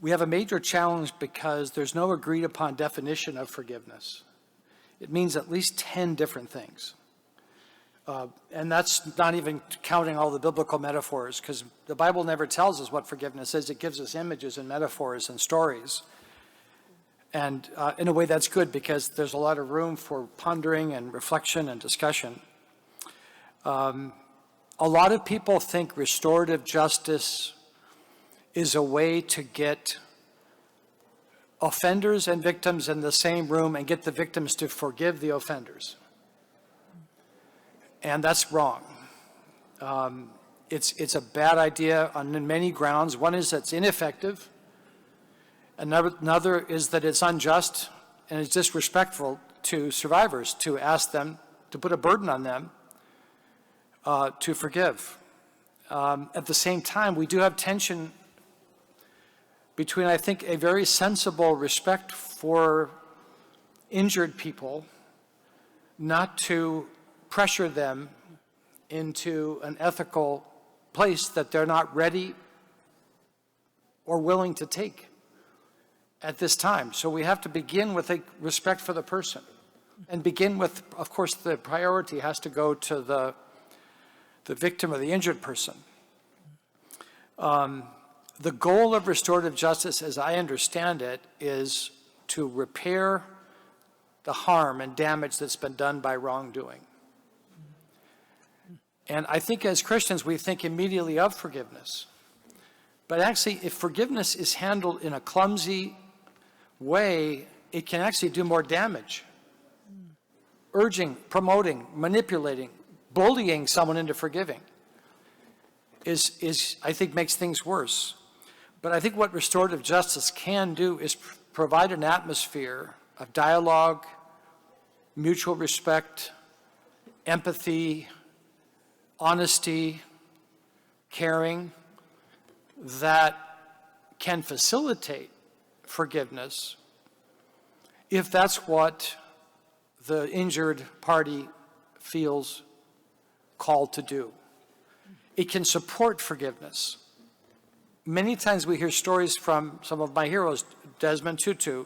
Speaker 3: we have a major challenge because there's no agreed upon definition of forgiveness. It means at least 10 different things. And that's not even counting all the biblical metaphors, because the Bible never tells us what forgiveness is. It gives us images and metaphors and stories. And in a way, that's good, because there's a lot of room for pondering and reflection and discussion. A lot of people think restorative justice is a way to get offenders and victims in the same room and get the victims to forgive the offenders. And that's wrong. It's a bad idea on many grounds. One is that it's ineffective. Another is that it's unjust and it's disrespectful to survivors to ask them, to put a burden on them to forgive. At the same time, we do have tension between, I think, a very sensible respect for injured people, not to pressure them into an ethical place that they're not ready or willing to take at this time. So we have to begin with a respect for the person, and begin with, of course, the priority has to go to the victim or the injured person. The goal of restorative justice, as I understand it, is to repair the harm and damage that's been done by wrongdoing. And I think as Christians, we think immediately of forgiveness. But actually, if forgiveness is handled in a clumsy way, it can actually do more damage. Urging, promoting, manipulating, bullying someone into forgiving is I think, makes things worse. But I think what restorative justice can do is provide an atmosphere of dialogue, mutual respect, empathy, honesty, caring, that can facilitate forgiveness if that's what the injured party feels called to do. It can support forgiveness. Many times we hear stories from some of my heroes, Desmond Tutu,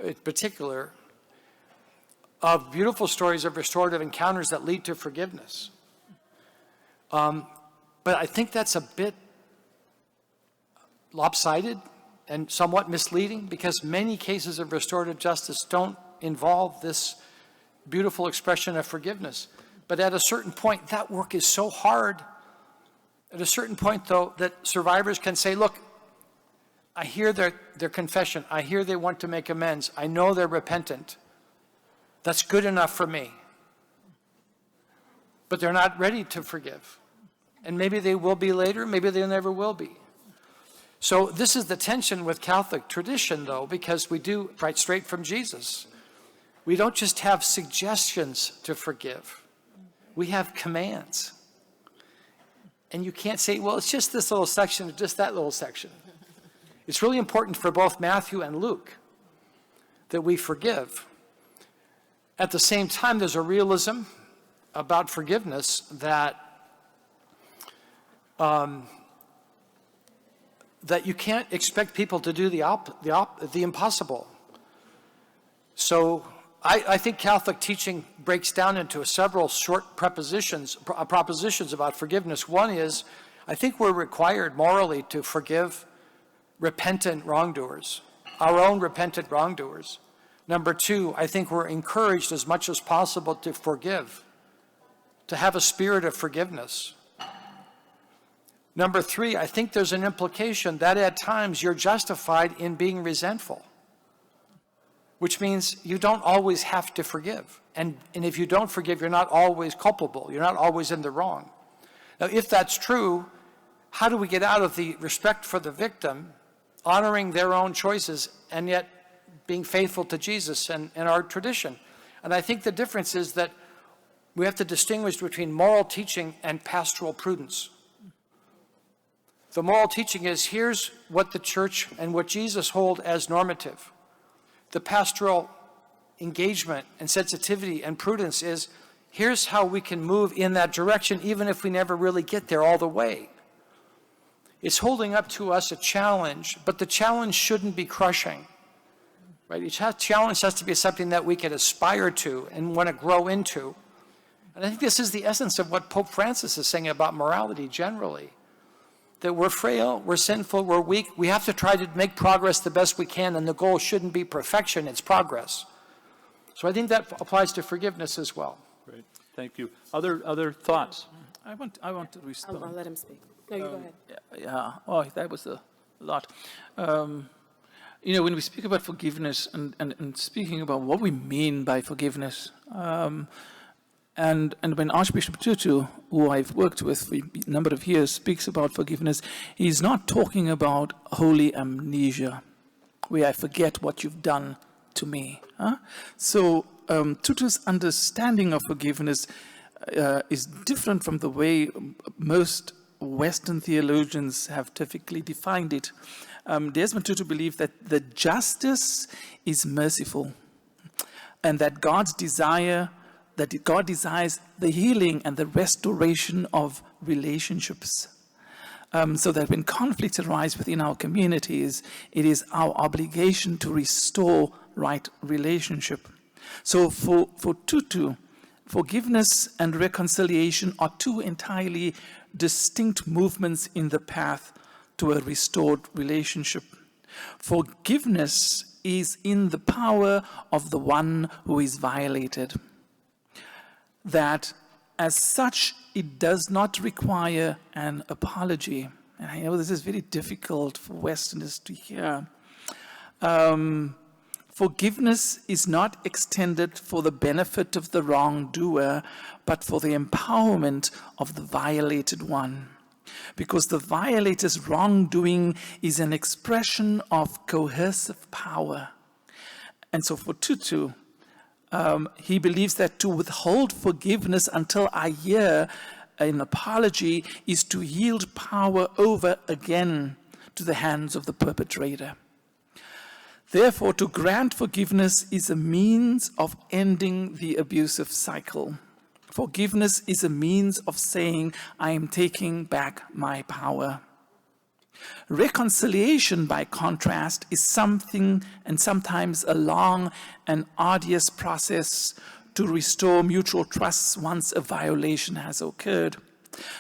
Speaker 3: in particular, of beautiful stories of restorative encounters that lead to forgiveness. But I think that's a bit lopsided and somewhat misleading, because many cases of restorative justice don't involve this beautiful expression of forgiveness. But at a certain point, that work is so hard. At a certain point, though, that survivors can say, look, I hear their confession. I hear they want to make amends. I know they're repentant. That's good enough for me. But they're not ready to forgive. And maybe they will be later, maybe they never will be. So this is the tension with Catholic tradition, though, because we do, right straight from Jesus, we don't just have suggestions to forgive. We have commands. And you can't say, well, it's just this little section or just that little section. It's really important for both Matthew and Luke that we forgive. At the same time, there's a realism about forgiveness that that you can't expect people to do the impossible. So I think Catholic teaching breaks down into several short propositions about forgiveness. One is, I think we're required morally to forgive repentant wrongdoers, our own repentant wrongdoers. Number two, I think we're encouraged as much as possible to forgive, to have a spirit of forgiveness. Number three, I think there's an implication that at times you're justified in being resentful, which means you don't always have to forgive. And if you don't forgive, you're not always culpable. You're not always in the wrong. Now, if that's true, how do we get out of the respect for the victim, honoring their own choices, and yet being faithful to Jesus and our tradition? And I think the difference is that we have to distinguish between moral teaching and pastoral prudence. The moral teaching is, here's what the church and what Jesus hold as normative. The pastoral engagement and sensitivity and prudence is, here's how we can move in that direction, even if we never really get there all the way. It's holding up to us a challenge, but the challenge shouldn't be crushing. Right? Each challenge has to be something that we can aspire to and want to grow into. And I think this is the essence of what Pope Francis is saying about morality generally. That we're frail, we're sinful, we're weak. We have to try to make progress the best we can, and the goal shouldn't be perfection, it's progress. So I think that applies to forgiveness as well.
Speaker 1: Great, thank you. Other thoughts?
Speaker 2: I want to respond.
Speaker 5: I'll let him speak. No, you go ahead.
Speaker 2: Yeah. Oh, that was a lot. When we speak about forgiveness and speaking about what we mean by forgiveness, and when Archbishop Tutu, who I've worked with for a number of years, speaks about forgiveness, he's not talking about holy amnesia, where I forget what you've done to me. So Tutu's understanding of forgiveness is different from the way most Western theologians have typically defined it. Desmond Tutu believed that the justice is merciful, and that God desires the healing and the restoration of relationships. So that when conflicts arise within our communities, it is our obligation to restore right relationship. So for Tutu, forgiveness and reconciliation are two entirely distinct movements in the path to a restored relationship. Forgiveness is in the power of the one who is violated. That as such, it does not require an apology. And I know this is very difficult for Westerners to hear. Forgiveness is not extended for the benefit of the wrongdoer, but for the empowerment of the violated one. Because the violator's wrongdoing is an expression of coercive power. And so for Tutu, he believes that to withhold forgiveness until I hear an apology is to yield power over again to the hands of the perpetrator. Therefore, to grant forgiveness is a means of ending the abusive cycle. Forgiveness is a means of saying, I am taking back my power. Reconciliation, by contrast, is something and sometimes a long and arduous process to restore mutual trust once a violation has occurred.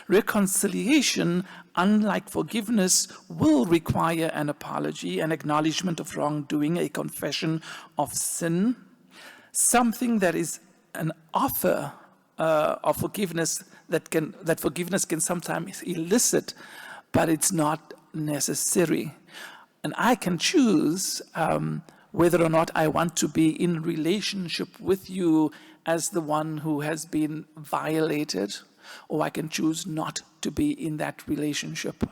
Speaker 2: Reconciliation, unlike forgiveness, will require an apology, an acknowledgement of wrongdoing, a confession of sin, something that is an offer of forgiveness that forgiveness can sometimes elicit, but it's not necessary. And I can choose whether or not I want to be in relationship with you as the one who has been violated, or I can choose not to be in that relationship.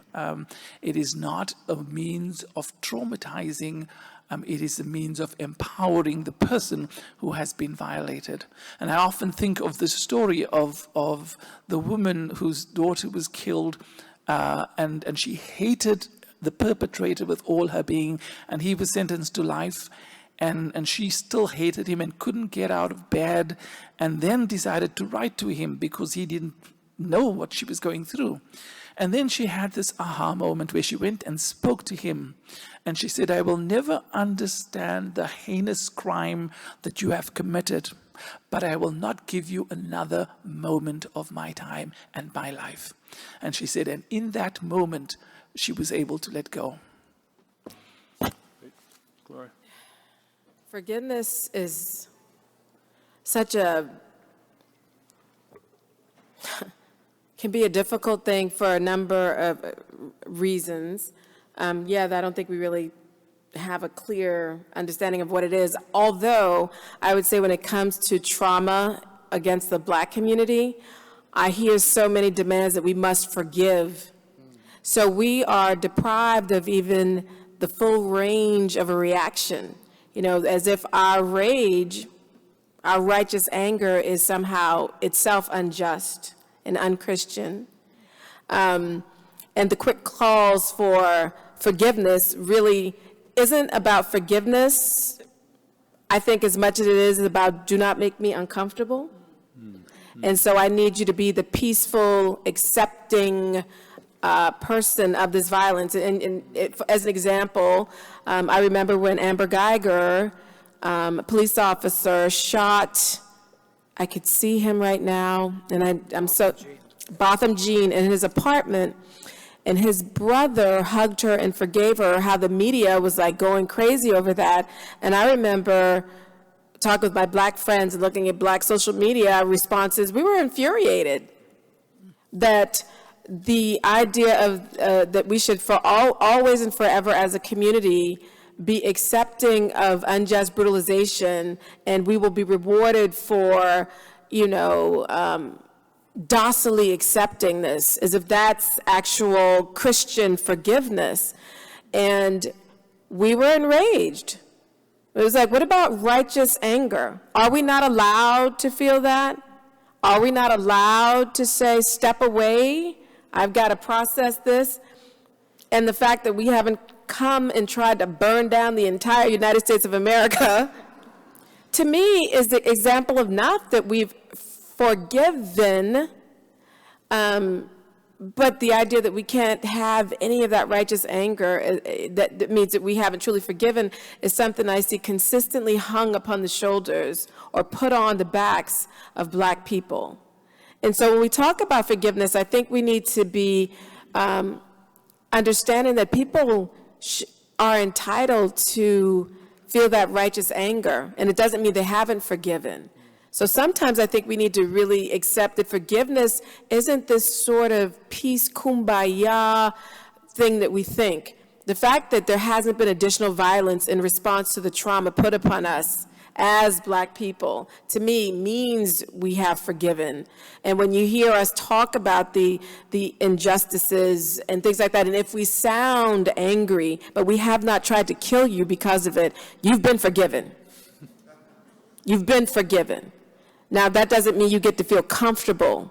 Speaker 2: It is not a means of traumatizing. It is a means of empowering the person who has been violated. And I often think of the story of the woman whose daughter was killed, and she hated the perpetrator with all her being, and he was sentenced to life, and she still hated him and couldn't get out of bed, and then decided to write to him because he didn't know what she was going through. And then she had this aha moment where she went and spoke to him, and she said, "I will never understand the heinous crime that you have committed, but I will not give you another moment of my time and my life." And she said, and in that moment, she was able to let go.
Speaker 1: Gloria.
Speaker 5: Forgiveness is such a, can be a difficult thing for a number of reasons. I don't think we really have a clear understanding of what it is. Although, I would say when it comes to trauma against the Black community, I hear so many demands that we must forgive. So we are deprived of even the full range of a reaction, as if our rage, our righteous anger is somehow itself unjust and unchristian. And the quick calls for forgiveness really isn't about forgiveness, I think, as much as it is about do not make me uncomfortable. And so I need you to be the peaceful, accepting person of this violence. And as an example, I remember when Amber Geiger, a police officer, shot, I could see him right now, and I'm so, Botham Jean, in his apartment, and his brother hugged her and forgave her, how the media was like going crazy over that. And I remember talking with my Black friends and looking at Black social media responses. We were infuriated that the idea of that we should for always and forever as a community be accepting of unjust brutalization, and we will be rewarded for, docilely accepting this, as if that's actual Christian forgiveness. And we were enraged. It was like, what about righteous anger? Are we not allowed to feel that? Are we not allowed to say, step away? I've got to process this. And the fact that we haven't come and tried to burn down the entire United States of America, to me, is the example of not that we've forgiven, but the idea that we can't have any of that righteous anger, that means that we haven't truly forgiven, is something I see consistently hung upon the shoulders or put on the backs of Black people. And so when we talk about forgiveness, I think we need to be understanding that people are entitled to feel that righteous anger, and it doesn't mean they haven't forgiven. So sometimes I think we need to really accept that forgiveness isn't this sort of peace, kumbaya thing that we think. The fact that there hasn't been additional violence in response to the trauma put upon us as Black people, to me, means we have forgiven. And when you hear us talk about the injustices and things like that, and if we sound angry, but we have not tried to kill you because of it, you've been forgiven. You've been forgiven. Now, that doesn't mean you get to feel comfortable.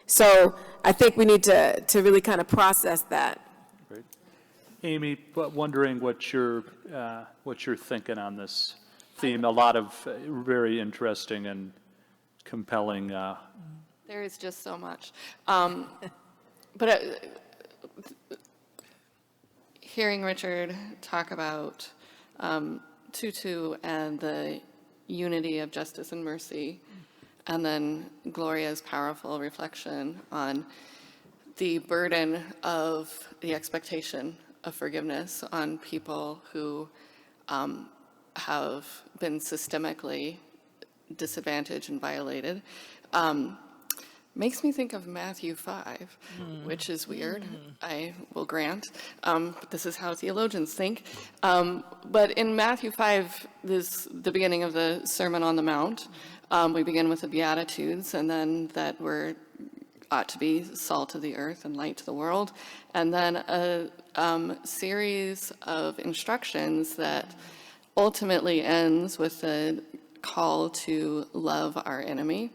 Speaker 5: So I think we need to really kind of process that.
Speaker 1: Great. Amy, wondering what you're thinking on this theme. A lot of very interesting and compelling.
Speaker 4: There is just so much. But hearing Richard talk about Tutu and the unity of justice and mercy, and then Gloria's powerful reflection on the burden of the expectation of forgiveness on people who have been systemically disadvantaged and violated, makes me think of Matthew 5, which is weird, I will grant. But this is how theologians think. But in Matthew 5, this the beginning of the Sermon on the Mount. We begin with the Beatitudes, and then that we're ought to be salt of the earth and light to the world. And then a series of instructions that ultimately ends with the call to love our enemy.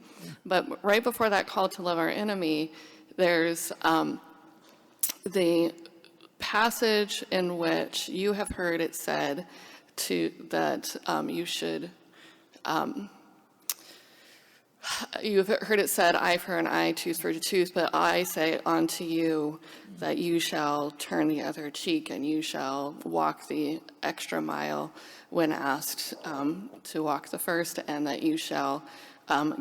Speaker 4: But right before that call to love our enemy, there's the passage in which you have heard it said that you should, you've heard it said, eye for an eye, tooth for a tooth, but I say unto you that you shall turn the other cheek and you shall walk the extra mile when asked to walk the first, and that you shall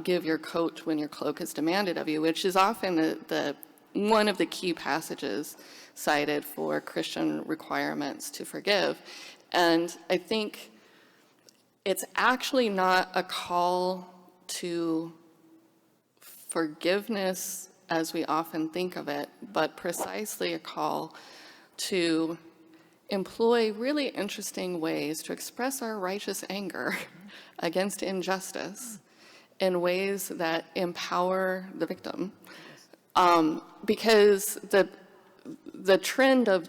Speaker 4: give your coat when your cloak is demanded of you, which is often the one of the key passages cited for Christian requirements to forgive. And I think it's actually not a call to forgiveness as we often think of it, but precisely a call to employ really interesting ways to express our righteous anger against injustice in ways that empower the victim. Because the trend of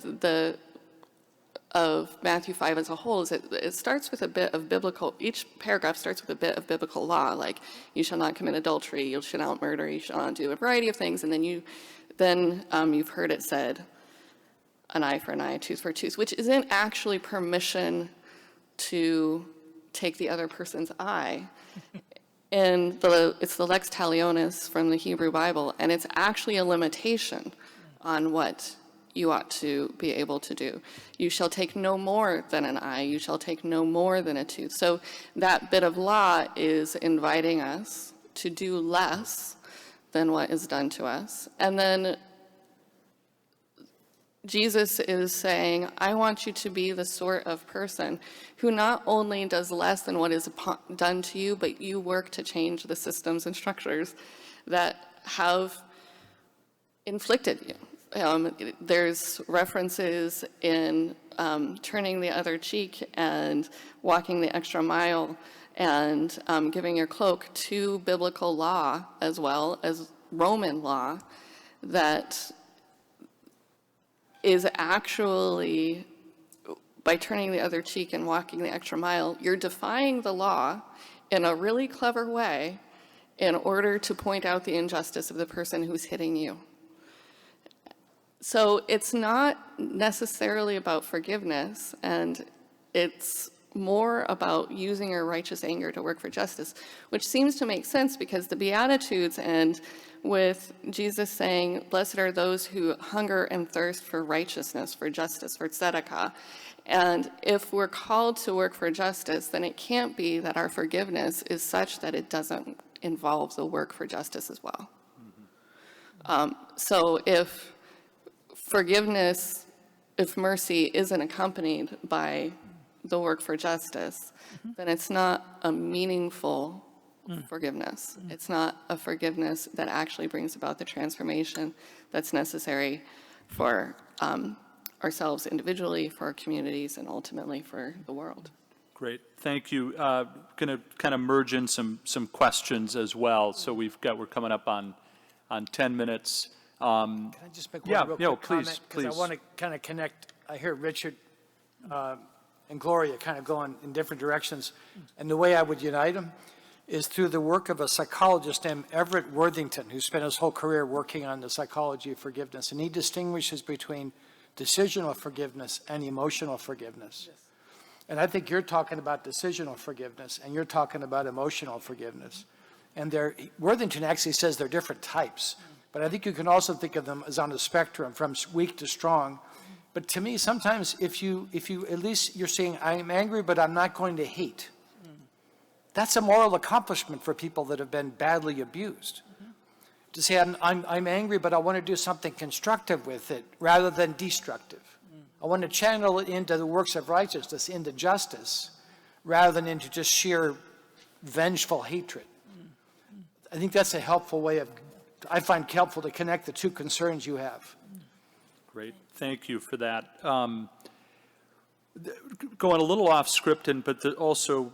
Speaker 4: Matthew 5 as a whole is it starts with a bit of biblical, each paragraph starts with a bit of biblical law, like you shall not commit adultery, you shall not murder, you shall not do a variety of things, and then you've heard it said, an eye for an eye, a tooth for a tooth, which isn't actually permission to take the other person's eye. And it's the lex talionis from the Hebrew Bible, and it's actually a limitation on what you ought to be able to do. You shall take no more than an eye, you shall take no more than a tooth. So that bit of law is inviting us to do less than what is done to us. And then Jesus is saying, I want you to be the sort of person who not only does less than what is done to you, but you work to change the systems and structures that have inflicted you. There's references in turning the other cheek and walking the extra mile and giving your cloak to biblical law as well as Roman law that is actually, by turning the other cheek and walking the extra mile, you're defying the law in a really clever way in order to point out the injustice of the person who's hitting you. So it's not necessarily about forgiveness, and it's more about using your righteous anger to work for justice, which seems to make sense because the Beatitudes end with Jesus saying, blessed are those who hunger and thirst for righteousness, for justice, for tzedakah. And if we're called to work for justice, then it can't be that our forgiveness is such that it doesn't involve the work for justice as well. So if forgiveness, if mercy isn't accompanied by the work for justice, then it's not a meaningful forgiveness. It's not a forgiveness that actually brings about the transformation that's necessary for ourselves individually, for our communities, and ultimately for the world.
Speaker 1: Great, thank you. Going to kind of merge in some questions as well. So we're coming up on 10 minutes.
Speaker 3: Can I just make one real quick comment?
Speaker 1: Please.
Speaker 3: Because I want to kind of connect. I hear Richard and Gloria kind of going in different directions. And the way I would unite them is through the work of a psychologist named Everett Worthington, who spent his whole career working on the psychology of forgiveness. And he distinguishes between decisional forgiveness and emotional forgiveness. Yes. And I think you're talking about decisional forgiveness, and you're talking about emotional forgiveness. And Worthington actually says they're different types. But I think you can also think of them as on a spectrum from weak to strong. But But to me, sometimes if you at least you're saying, I'm angry, but I'm not going to hate. That's a moral accomplishment for people that have been badly abused. To say, I'm angry, but I want to do something constructive with it rather than destructive. I want to channel it into the works of righteousness, into justice, rather than into just sheer vengeful hatred. I think that's a helpful way I find helpful to connect the two concerns you have.
Speaker 1: Great, thank you for that. Going a little off script, but also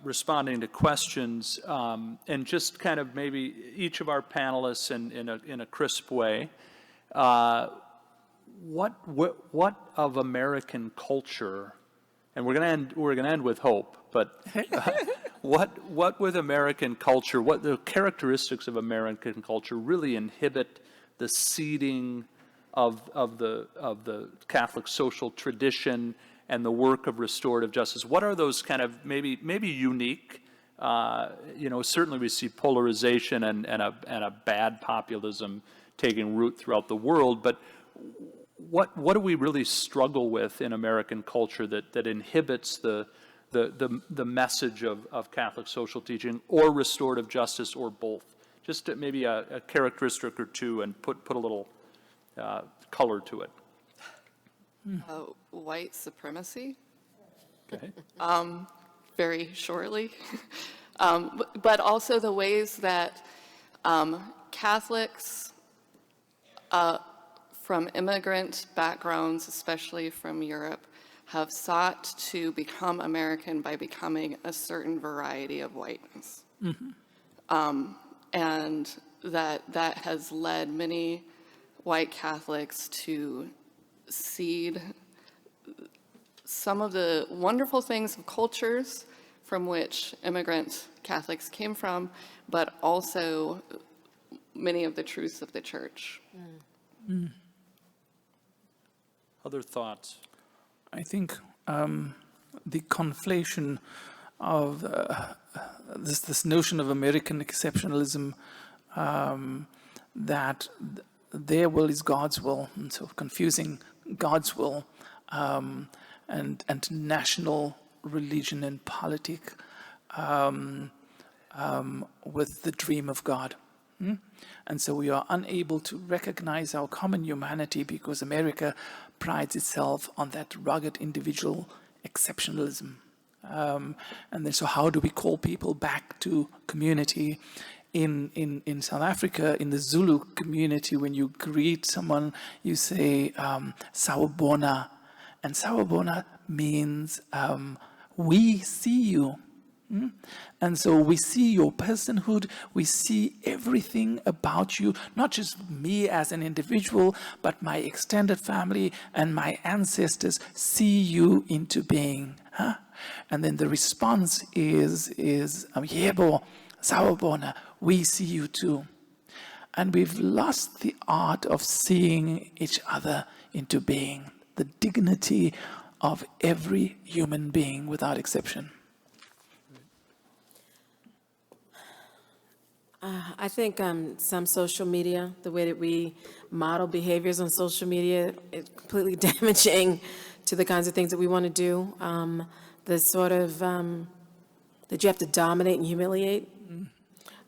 Speaker 1: responding to questions, and just kind of maybe each of our panelists in a crisp way. What of American culture, and we're going to end with hope, but what with American culture, what the characteristics of American culture really inhibit the seeding of the Catholic social tradition and the work of restorative justice? What are those kind of maybe unique? Certainly we see polarization and a bad populism taking root throughout the world, but what do we really struggle with in American culture that inhibits the message of Catholic social teaching or restorative justice or both? Just maybe a characteristic or two, and put a little color to it.
Speaker 4: White supremacy,
Speaker 1: Okay.
Speaker 4: very shortly. But also the ways that Catholics from immigrant backgrounds, especially from Europe, have sought to become American by becoming a certain variety of whiteness. And that has led many white Catholics to cede some of the wonderful things of cultures from which immigrant Catholics came from, but also many of the truths of the church.
Speaker 1: Other thoughts?
Speaker 2: I think the conflation of this notion of American exceptionalism, that their will is God's will, and so confusing God's will and national religion and politic with the dream of God. And so we are unable to recognize our common humanity because America prides itself on that rugged individual exceptionalism. And then so how do we call people back to community? In South Africa, in the Zulu community, when you greet someone, you say sawubona, and sawubona means we see you. And so we see your personhood, we see everything about you, not just me as an individual, but my extended family and my ancestors see you into being. And then the response is yebo, sawubona, we see you too. And we've lost the art of seeing each other into being, the dignity of every human being without exception.
Speaker 5: I think some social media, the way that we model behaviors on social media, is completely damaging to the kinds of things that we want to do. The sort of, that you have to dominate and humiliate.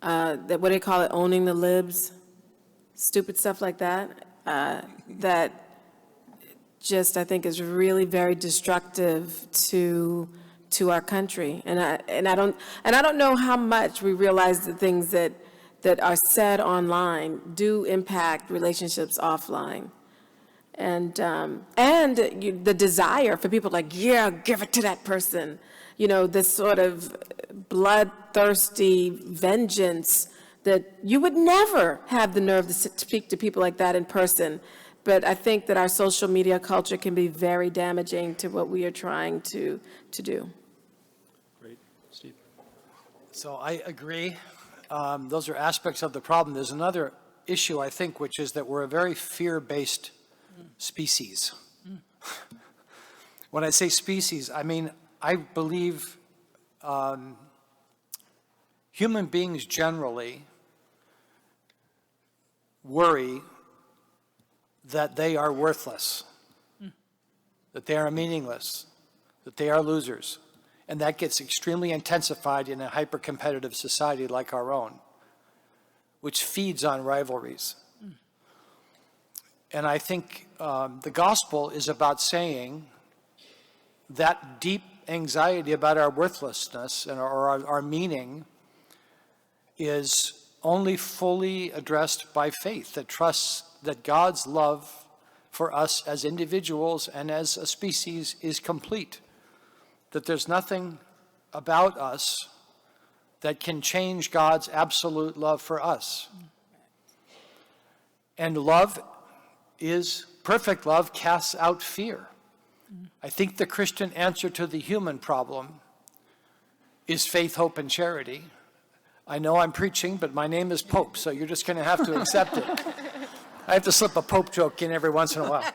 Speaker 5: That, what do they call it, owning the libs? Stupid stuff like that. That just, I think, is really very destructive to our country. And I don't know how much we realize the things that are said online do impact relationships offline. And the desire for people like, yeah, give it to that person. This sort of bloodthirsty vengeance that you would never have the nerve to speak to people like that in person. But I think that our social media culture can be very damaging to what we are trying to do.
Speaker 1: Great. Steve?
Speaker 3: So I agree. Those are aspects of the problem. There's another issue, I think, which is that we're a very fear-based species. When I say species, I mean, I believe human beings generally worry that they are worthless. that they are meaningless, that they are losers. And that gets extremely intensified in a hyper-competitive society like our own, which feeds on rivalries. And I think the gospel is about saying that deep anxiety about our worthlessness and our meaning is only fully addressed by faith that trusts that God's love for us as individuals and as a species is complete, that there's nothing about us that can change God's absolute love for us. And love is, perfect love casts out fear. I think the Christian answer to the human problem is faith, hope, and charity. I know I'm preaching, but my name is Pope, so you're just going to have to accept it. I have to slip a Pope joke in every once in a while.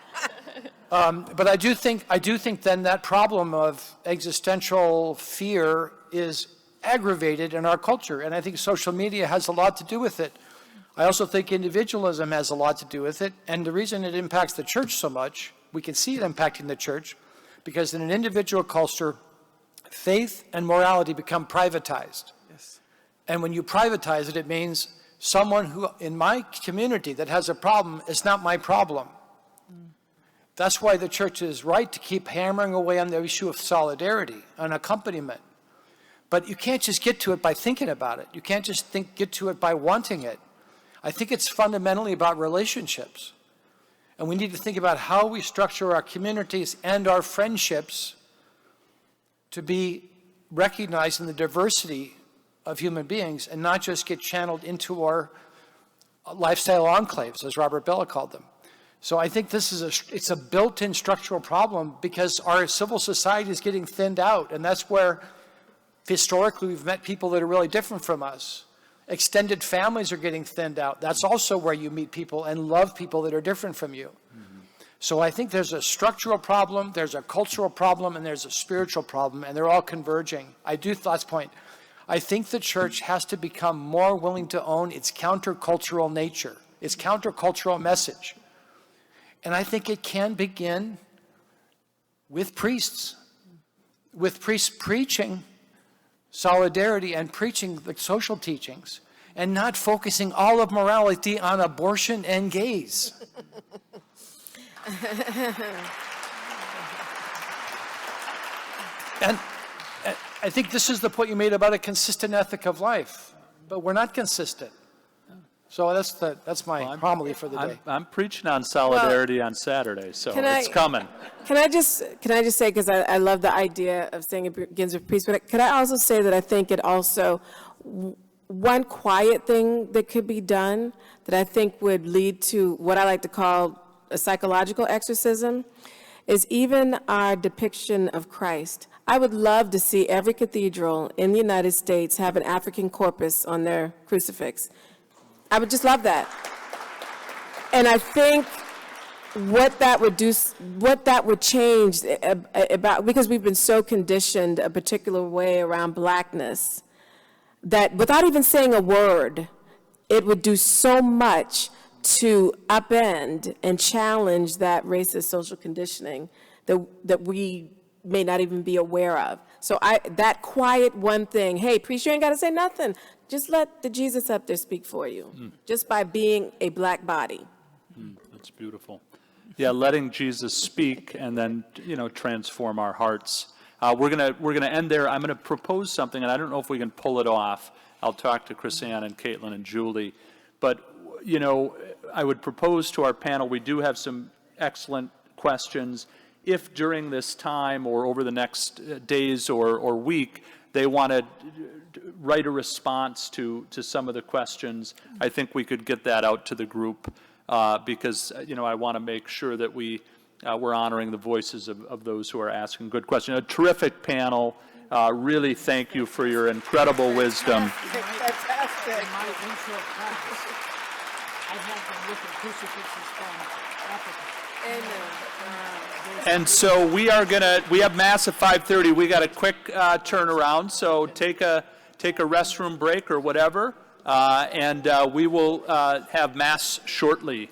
Speaker 3: But I do think then that problem of existential fear is aggravated in our culture, and I think social media has a lot to do with it. I also think individualism has a lot to do with it, and the reason it impacts the church so much, we can see it impacting the church, because in an individual culture, faith and morality become privatized.
Speaker 2: Yes.
Speaker 3: And when you privatize it, it means someone who, in my community, that has a problem is not my problem. That's why the church is right to keep hammering away on the issue of solidarity and accompaniment. But you can't just get to it by thinking about it. You can't just get to it by wanting it. I think it's fundamentally about relationships. And we need to think about how we structure our communities and our friendships to be recognized in the diversity of human beings and not just get channeled into our lifestyle enclaves, as Robert Bellah called them. So I think this is it's a built-in structural problem because our civil society is getting thinned out, and that's where historically we've met people that are really different from us. Extended families are getting thinned out. That's also where you meet people and love people that are different from you. Mm-hmm. So I think there's a structural problem, there's a cultural problem, and there's a spiritual problem, and they're all converging. Last point, I think the church has to become more willing to own its countercultural nature, its countercultural message. And I think it can begin with priests preaching solidarity and preaching the social teachings and not focusing all of morality on abortion and gays. And I think this is the point you made about a consistent ethic of life, but we're not consistent. So that's my homily for the day.
Speaker 1: I'm preaching on solidarity on Saturday, so it's coming.
Speaker 5: Can I just say, because I love the idea of saying it begins with peace, but could I also say that I think it also, one quiet thing that could be done that I think would lead to what I like to call a psychological exorcism is even our depiction of Christ. I would love to see every cathedral in the United States have an African corpus on their crucifix. I would just love that. And I think what that would change about, because we've been so conditioned a particular way around blackness, that without even saying a word, it would do so much to upend and challenge that racist social conditioning that we may not even be aware of. So that quiet one thing, hey, priest, you ain't got to say nothing. Just let the Jesus up there speak for you, just by being a black body.
Speaker 1: That's beautiful. Yeah, letting Jesus speak and then, transform our hearts. We're gonna end there. I'm gonna propose something, and I don't know if we can pull it off. I'll talk to Chris Ann and Caitlin and Julie. But, I would propose to our panel, we do have some excellent questions. If during this time or over the next days or week, they want to write a response to some of the questions, I think we could get that out to the group because, I want to make sure that we're honoring the voices of those who are asking good questions. A terrific panel. Really thank you for your incredible wisdom.
Speaker 5: Fantastic.
Speaker 3: In my intro class, I have them looking crucifixes from Africa.
Speaker 5: Amen.
Speaker 1: And so we have Mass at 5:30. We got a quick turnaround, so take a restroom break or whatever, and we will have Mass shortly.